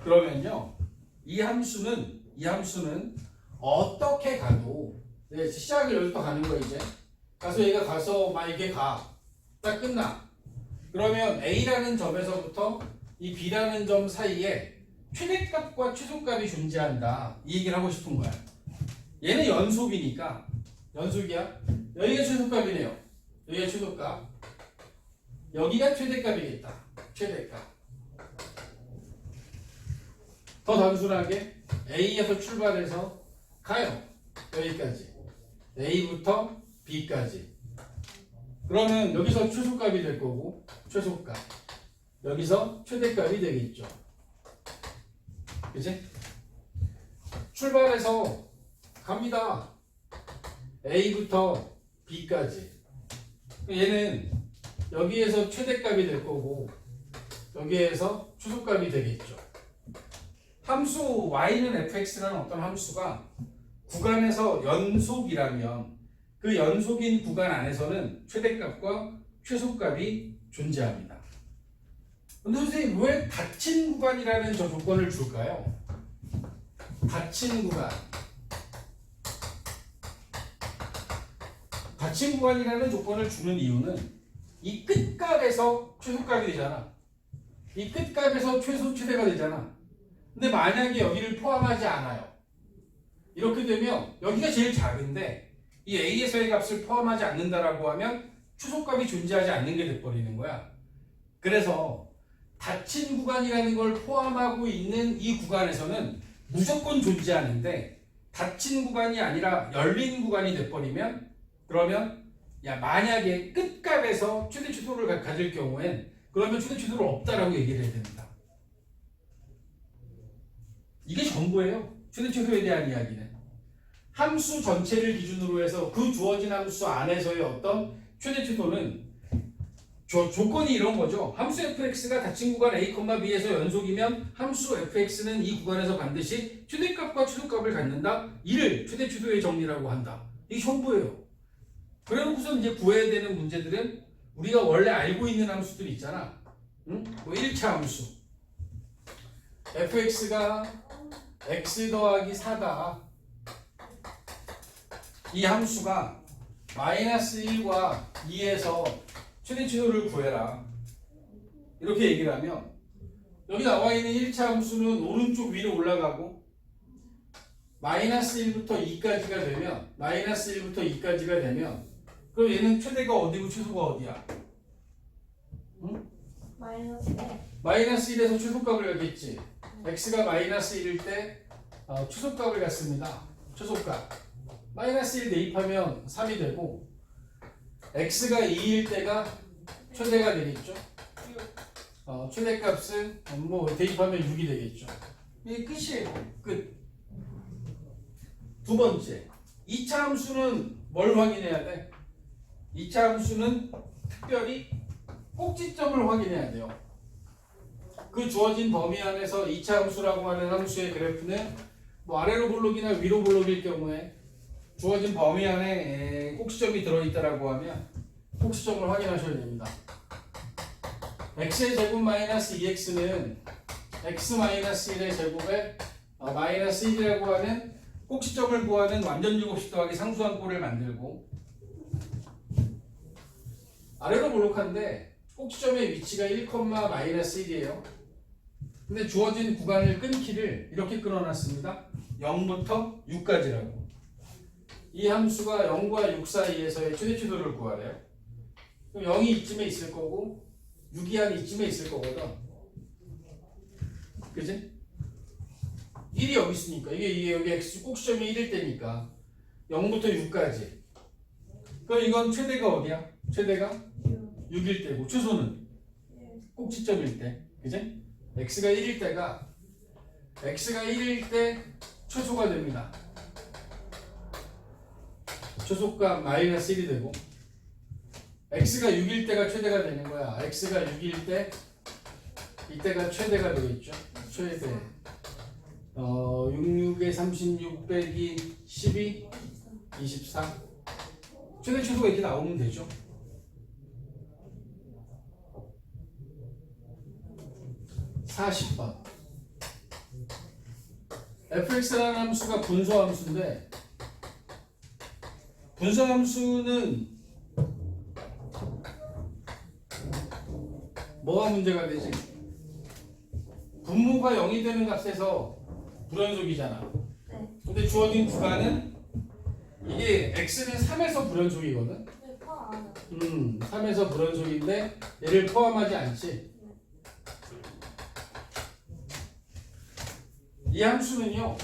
그러면요 이 함수는 어떻게 가도 시작을 여기부터 가는 거야. 이제 가서 얘가 가서 막 이게 딱 끝나. 그러면 A라는 점에서부터 이 B라는 점 사이에 최대값과 최소값이 존재한다. 이 얘기를 하고 싶은 거야. 얘는 연속이니까 연속이야. 여기가 최소값이네요. 여기가 최소값. 여기가 최대값이겠다. 최대값. 더 단순하게 A에서 출발해서 가요. 여기까지. A부터 B까지. 그러면 여기서 최소값이 될 거고 최소값. 여기서 최대값이 되겠죠. 그치? 출발해서 갑니다. A부터 b까지. 얘는 여기에서 최대값이 될 거고 여기에서 최소값이 되겠죠. 함수 y는 fx라는 어떤 함수가 구간에서 연속이라면 그 연속인 구간 안에서는 최대값과 최소값이 존재합니다. 근데 선생님 왜 닫힌 구간이라는 저 조건을 줄까요? 닫힌 구간. 닫힌 구간이라는 조건을 주는 이유는 이 끝값에서 최소값이 되잖아. 이 끝값에서 최소 최대가 되잖아. 근데 만약에 여기를 포함하지 않아요. 이렇게 되면 여기가 제일 작은데 이 a에서의 값을 포함하지 않는다라고 하면 최소값이 존재하지 않는 게 돼버리는 거야. 그래서 닫힌 구간이라는 걸 포함하고 있는 이 구간에서는 무조건 존재하는데 닫힌 구간이 아니라 열린 구간이 돼버리면 그러면 만약에 끝값에서 최대 최소를 가질 경우엔 그러면 최대 최소를 없다라고 얘기를 해야 됩니다. 이게 전부예요. 최대 최소에 대한 이야기는. 함수 전체를 기준으로 해서 그 주어진 함수 안에서의 어떤 최대 최소는 조건이 이런 거죠. 함수 fx가 닫힌 구간 a, b에서 연속이면 함수 fx는 이 구간에서 반드시 최대값과 최소값을 갖는다. 이를 최대 최소의 정리라고 한다. 이게 전부예요. 그래놓고서 이제 구해야 되는 문제들은 우리가 원래 알고 있는 함수들이 있잖아. 응? 뭐 1차 함수. fx가 x 더하기 4다. 이 함수가 마이너스 1과 2에서 최대 최소를 구해라. 이렇게 얘기를 하면 여기 나와 있는 1차 함수는 오른쪽 위로 올라가고 마이너스 1부터 2까지가 되면 마이너스 1부터 2까지가 되면 그럼 얘는 최대가 어디고 최소가 어디야? 응? 마이너스 1. 마이너스 1에서 최소값을 갖겠지. x가 마이너스 1일 때 최소값을 갖습니다. 최소값. 마이너스 1 대입하면 3이 되고 x가 2일 때가 최대가 되겠죠. 최대값은 뭐 대입하면 6이 되겠죠. 이게 끝이에요. 끝. 두 번째. 2차 함수는 뭘 확인해야 돼? 2차 함수는 특별히 꼭지점을 확인해야 돼요. 그 주어진 범위 안에서 2차 함수라고 하는 함수의 그래프는 뭐 아래로 볼록이나 위로 볼록일 경우에 주어진 범위 안에 꼭지점이 들어있다라고 하면 꼭지점을 확인하셔야 됩니다. x의 제곱 마이너스 2x는 x 마이너스 1의 제곱에 마이너스 1이라고 하는 꼭지점을 구하는 완전 제곱식 더하기 상수함꼴을 만들고 아래로 볼록한데 꼭지점의 위치가 1, 마이너스 1이에요. 근데 주어진 구간을 끊기를 이렇게 끊어놨습니다. 0부터 6까지라고. 이 함수가 0과 6 사이에서의 최대 최소를 구하래요. 그럼 0이 이쯤에 있을 거고 6이 한 이쯤에 있을 거거든. 그지? 1이 여기 있으니까 이게 여기 x 꼭지점이 1일 때니까 0부터 6까지. 그럼 이건 최대가 어디야? 최대가 6일 때고 최소는 꼭지점일 때. 그지? x가 1일 때 최소가 됩니다. 최소값 마이너스 1이 되고 x가 6일 때가 최대가 되는 거야. x가 6일 때 이때가 최대가 되겠죠. 최대. 66에 36 빼기 12 24 최대 최소가 이렇게 나오면 되죠. (40번) fx라는 함수가 분소함수인데 분소함수는 뭐가 문제가 되지? 분모가 0이 되는 값에서 불연속이잖아. 네. 근데 주어진 구간은 이게 x는 3에서 불연속이거든. 네, 포함 안 해요. 3에서 불연속인데 얘를 포함하지 않지. 이 함수는요.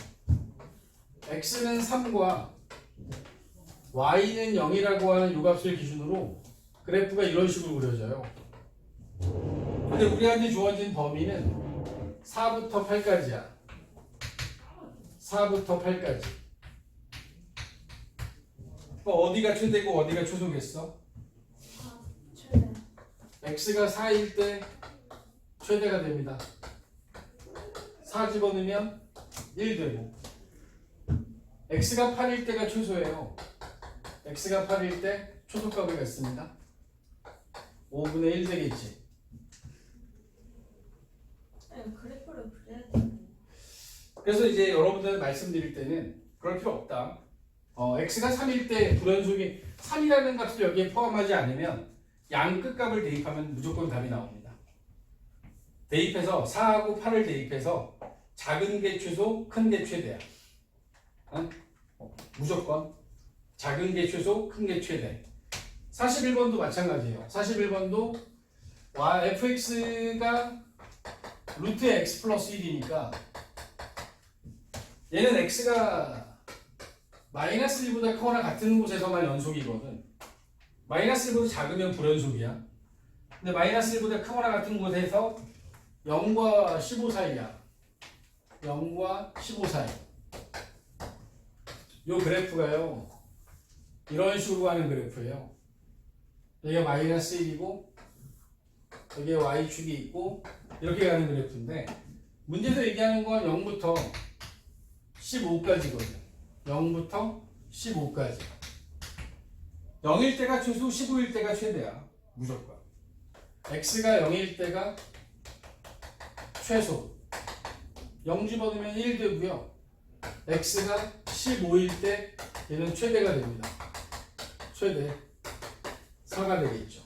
x는 3과 y는 0이라고 하는 요 값을 기준으로 그래프가 이런 식으로 그려져요. 근데 우리한테 주어진 범위는 4부터 8까지야. 4부터 8까지. 어디가 최대고 어디가 초소겠어? 최대. x가 4일 때 최대가 됩니다. 4 집어넣으면 1 되고 x가 8일 때가 최소예요. x가 8일 때 초소값을 갖습니다. 5분의 1 되겠지. 아니, 그래프를 그려야 돼. 그래서 이제 여러분들 말씀드릴 때는 그럴 필요 없다. x가 3일 때 불연속이 3이라는 값을 여기에 포함하지 않으면 양 끝값을 대입하면 무조건 답이 나옵니다. 대입해서 4하고 8을 대입해서 작은 게 최소, 큰 게 최대야. 응? 무조건 작은 게 최소, 큰 게 최대. 41번도 마찬가지예요. 41번도 fx가 루트 x 플러스 1이니까 얘는 x가 마이너스 1보다 크거나 같은 곳에서만 연속이거든. 마이너스 1보다 작으면 불연속이야. 근데 마이너스 1보다 크거나 같은 곳에서 0과 15 사이야. 0과 15 사이. 요 그래프가요. 이런 식으로 가는 그래프예요. 여기가 마이너스 1이고 여기에 y축이 있고 이렇게 가는 그래프인데 문제에서 얘기하는 건 0부터 15까지거든. 0부터 15까지. 0일 때가 최소, 15일 때가 최대야. 무조건. x가 0일 때가 최소. 0 집어넣으면 1 되고요. x가 15일 때 얘는 최대가 됩니다. 최대. 4가 되겠죠.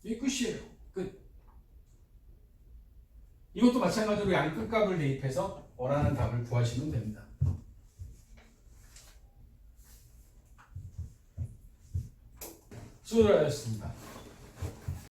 이 끝이에요. 끝. 이것도 마찬가지로 양 끝값을 대입해서 원하는 답을 구하시면 됩니다. 수고를 하셨습니다.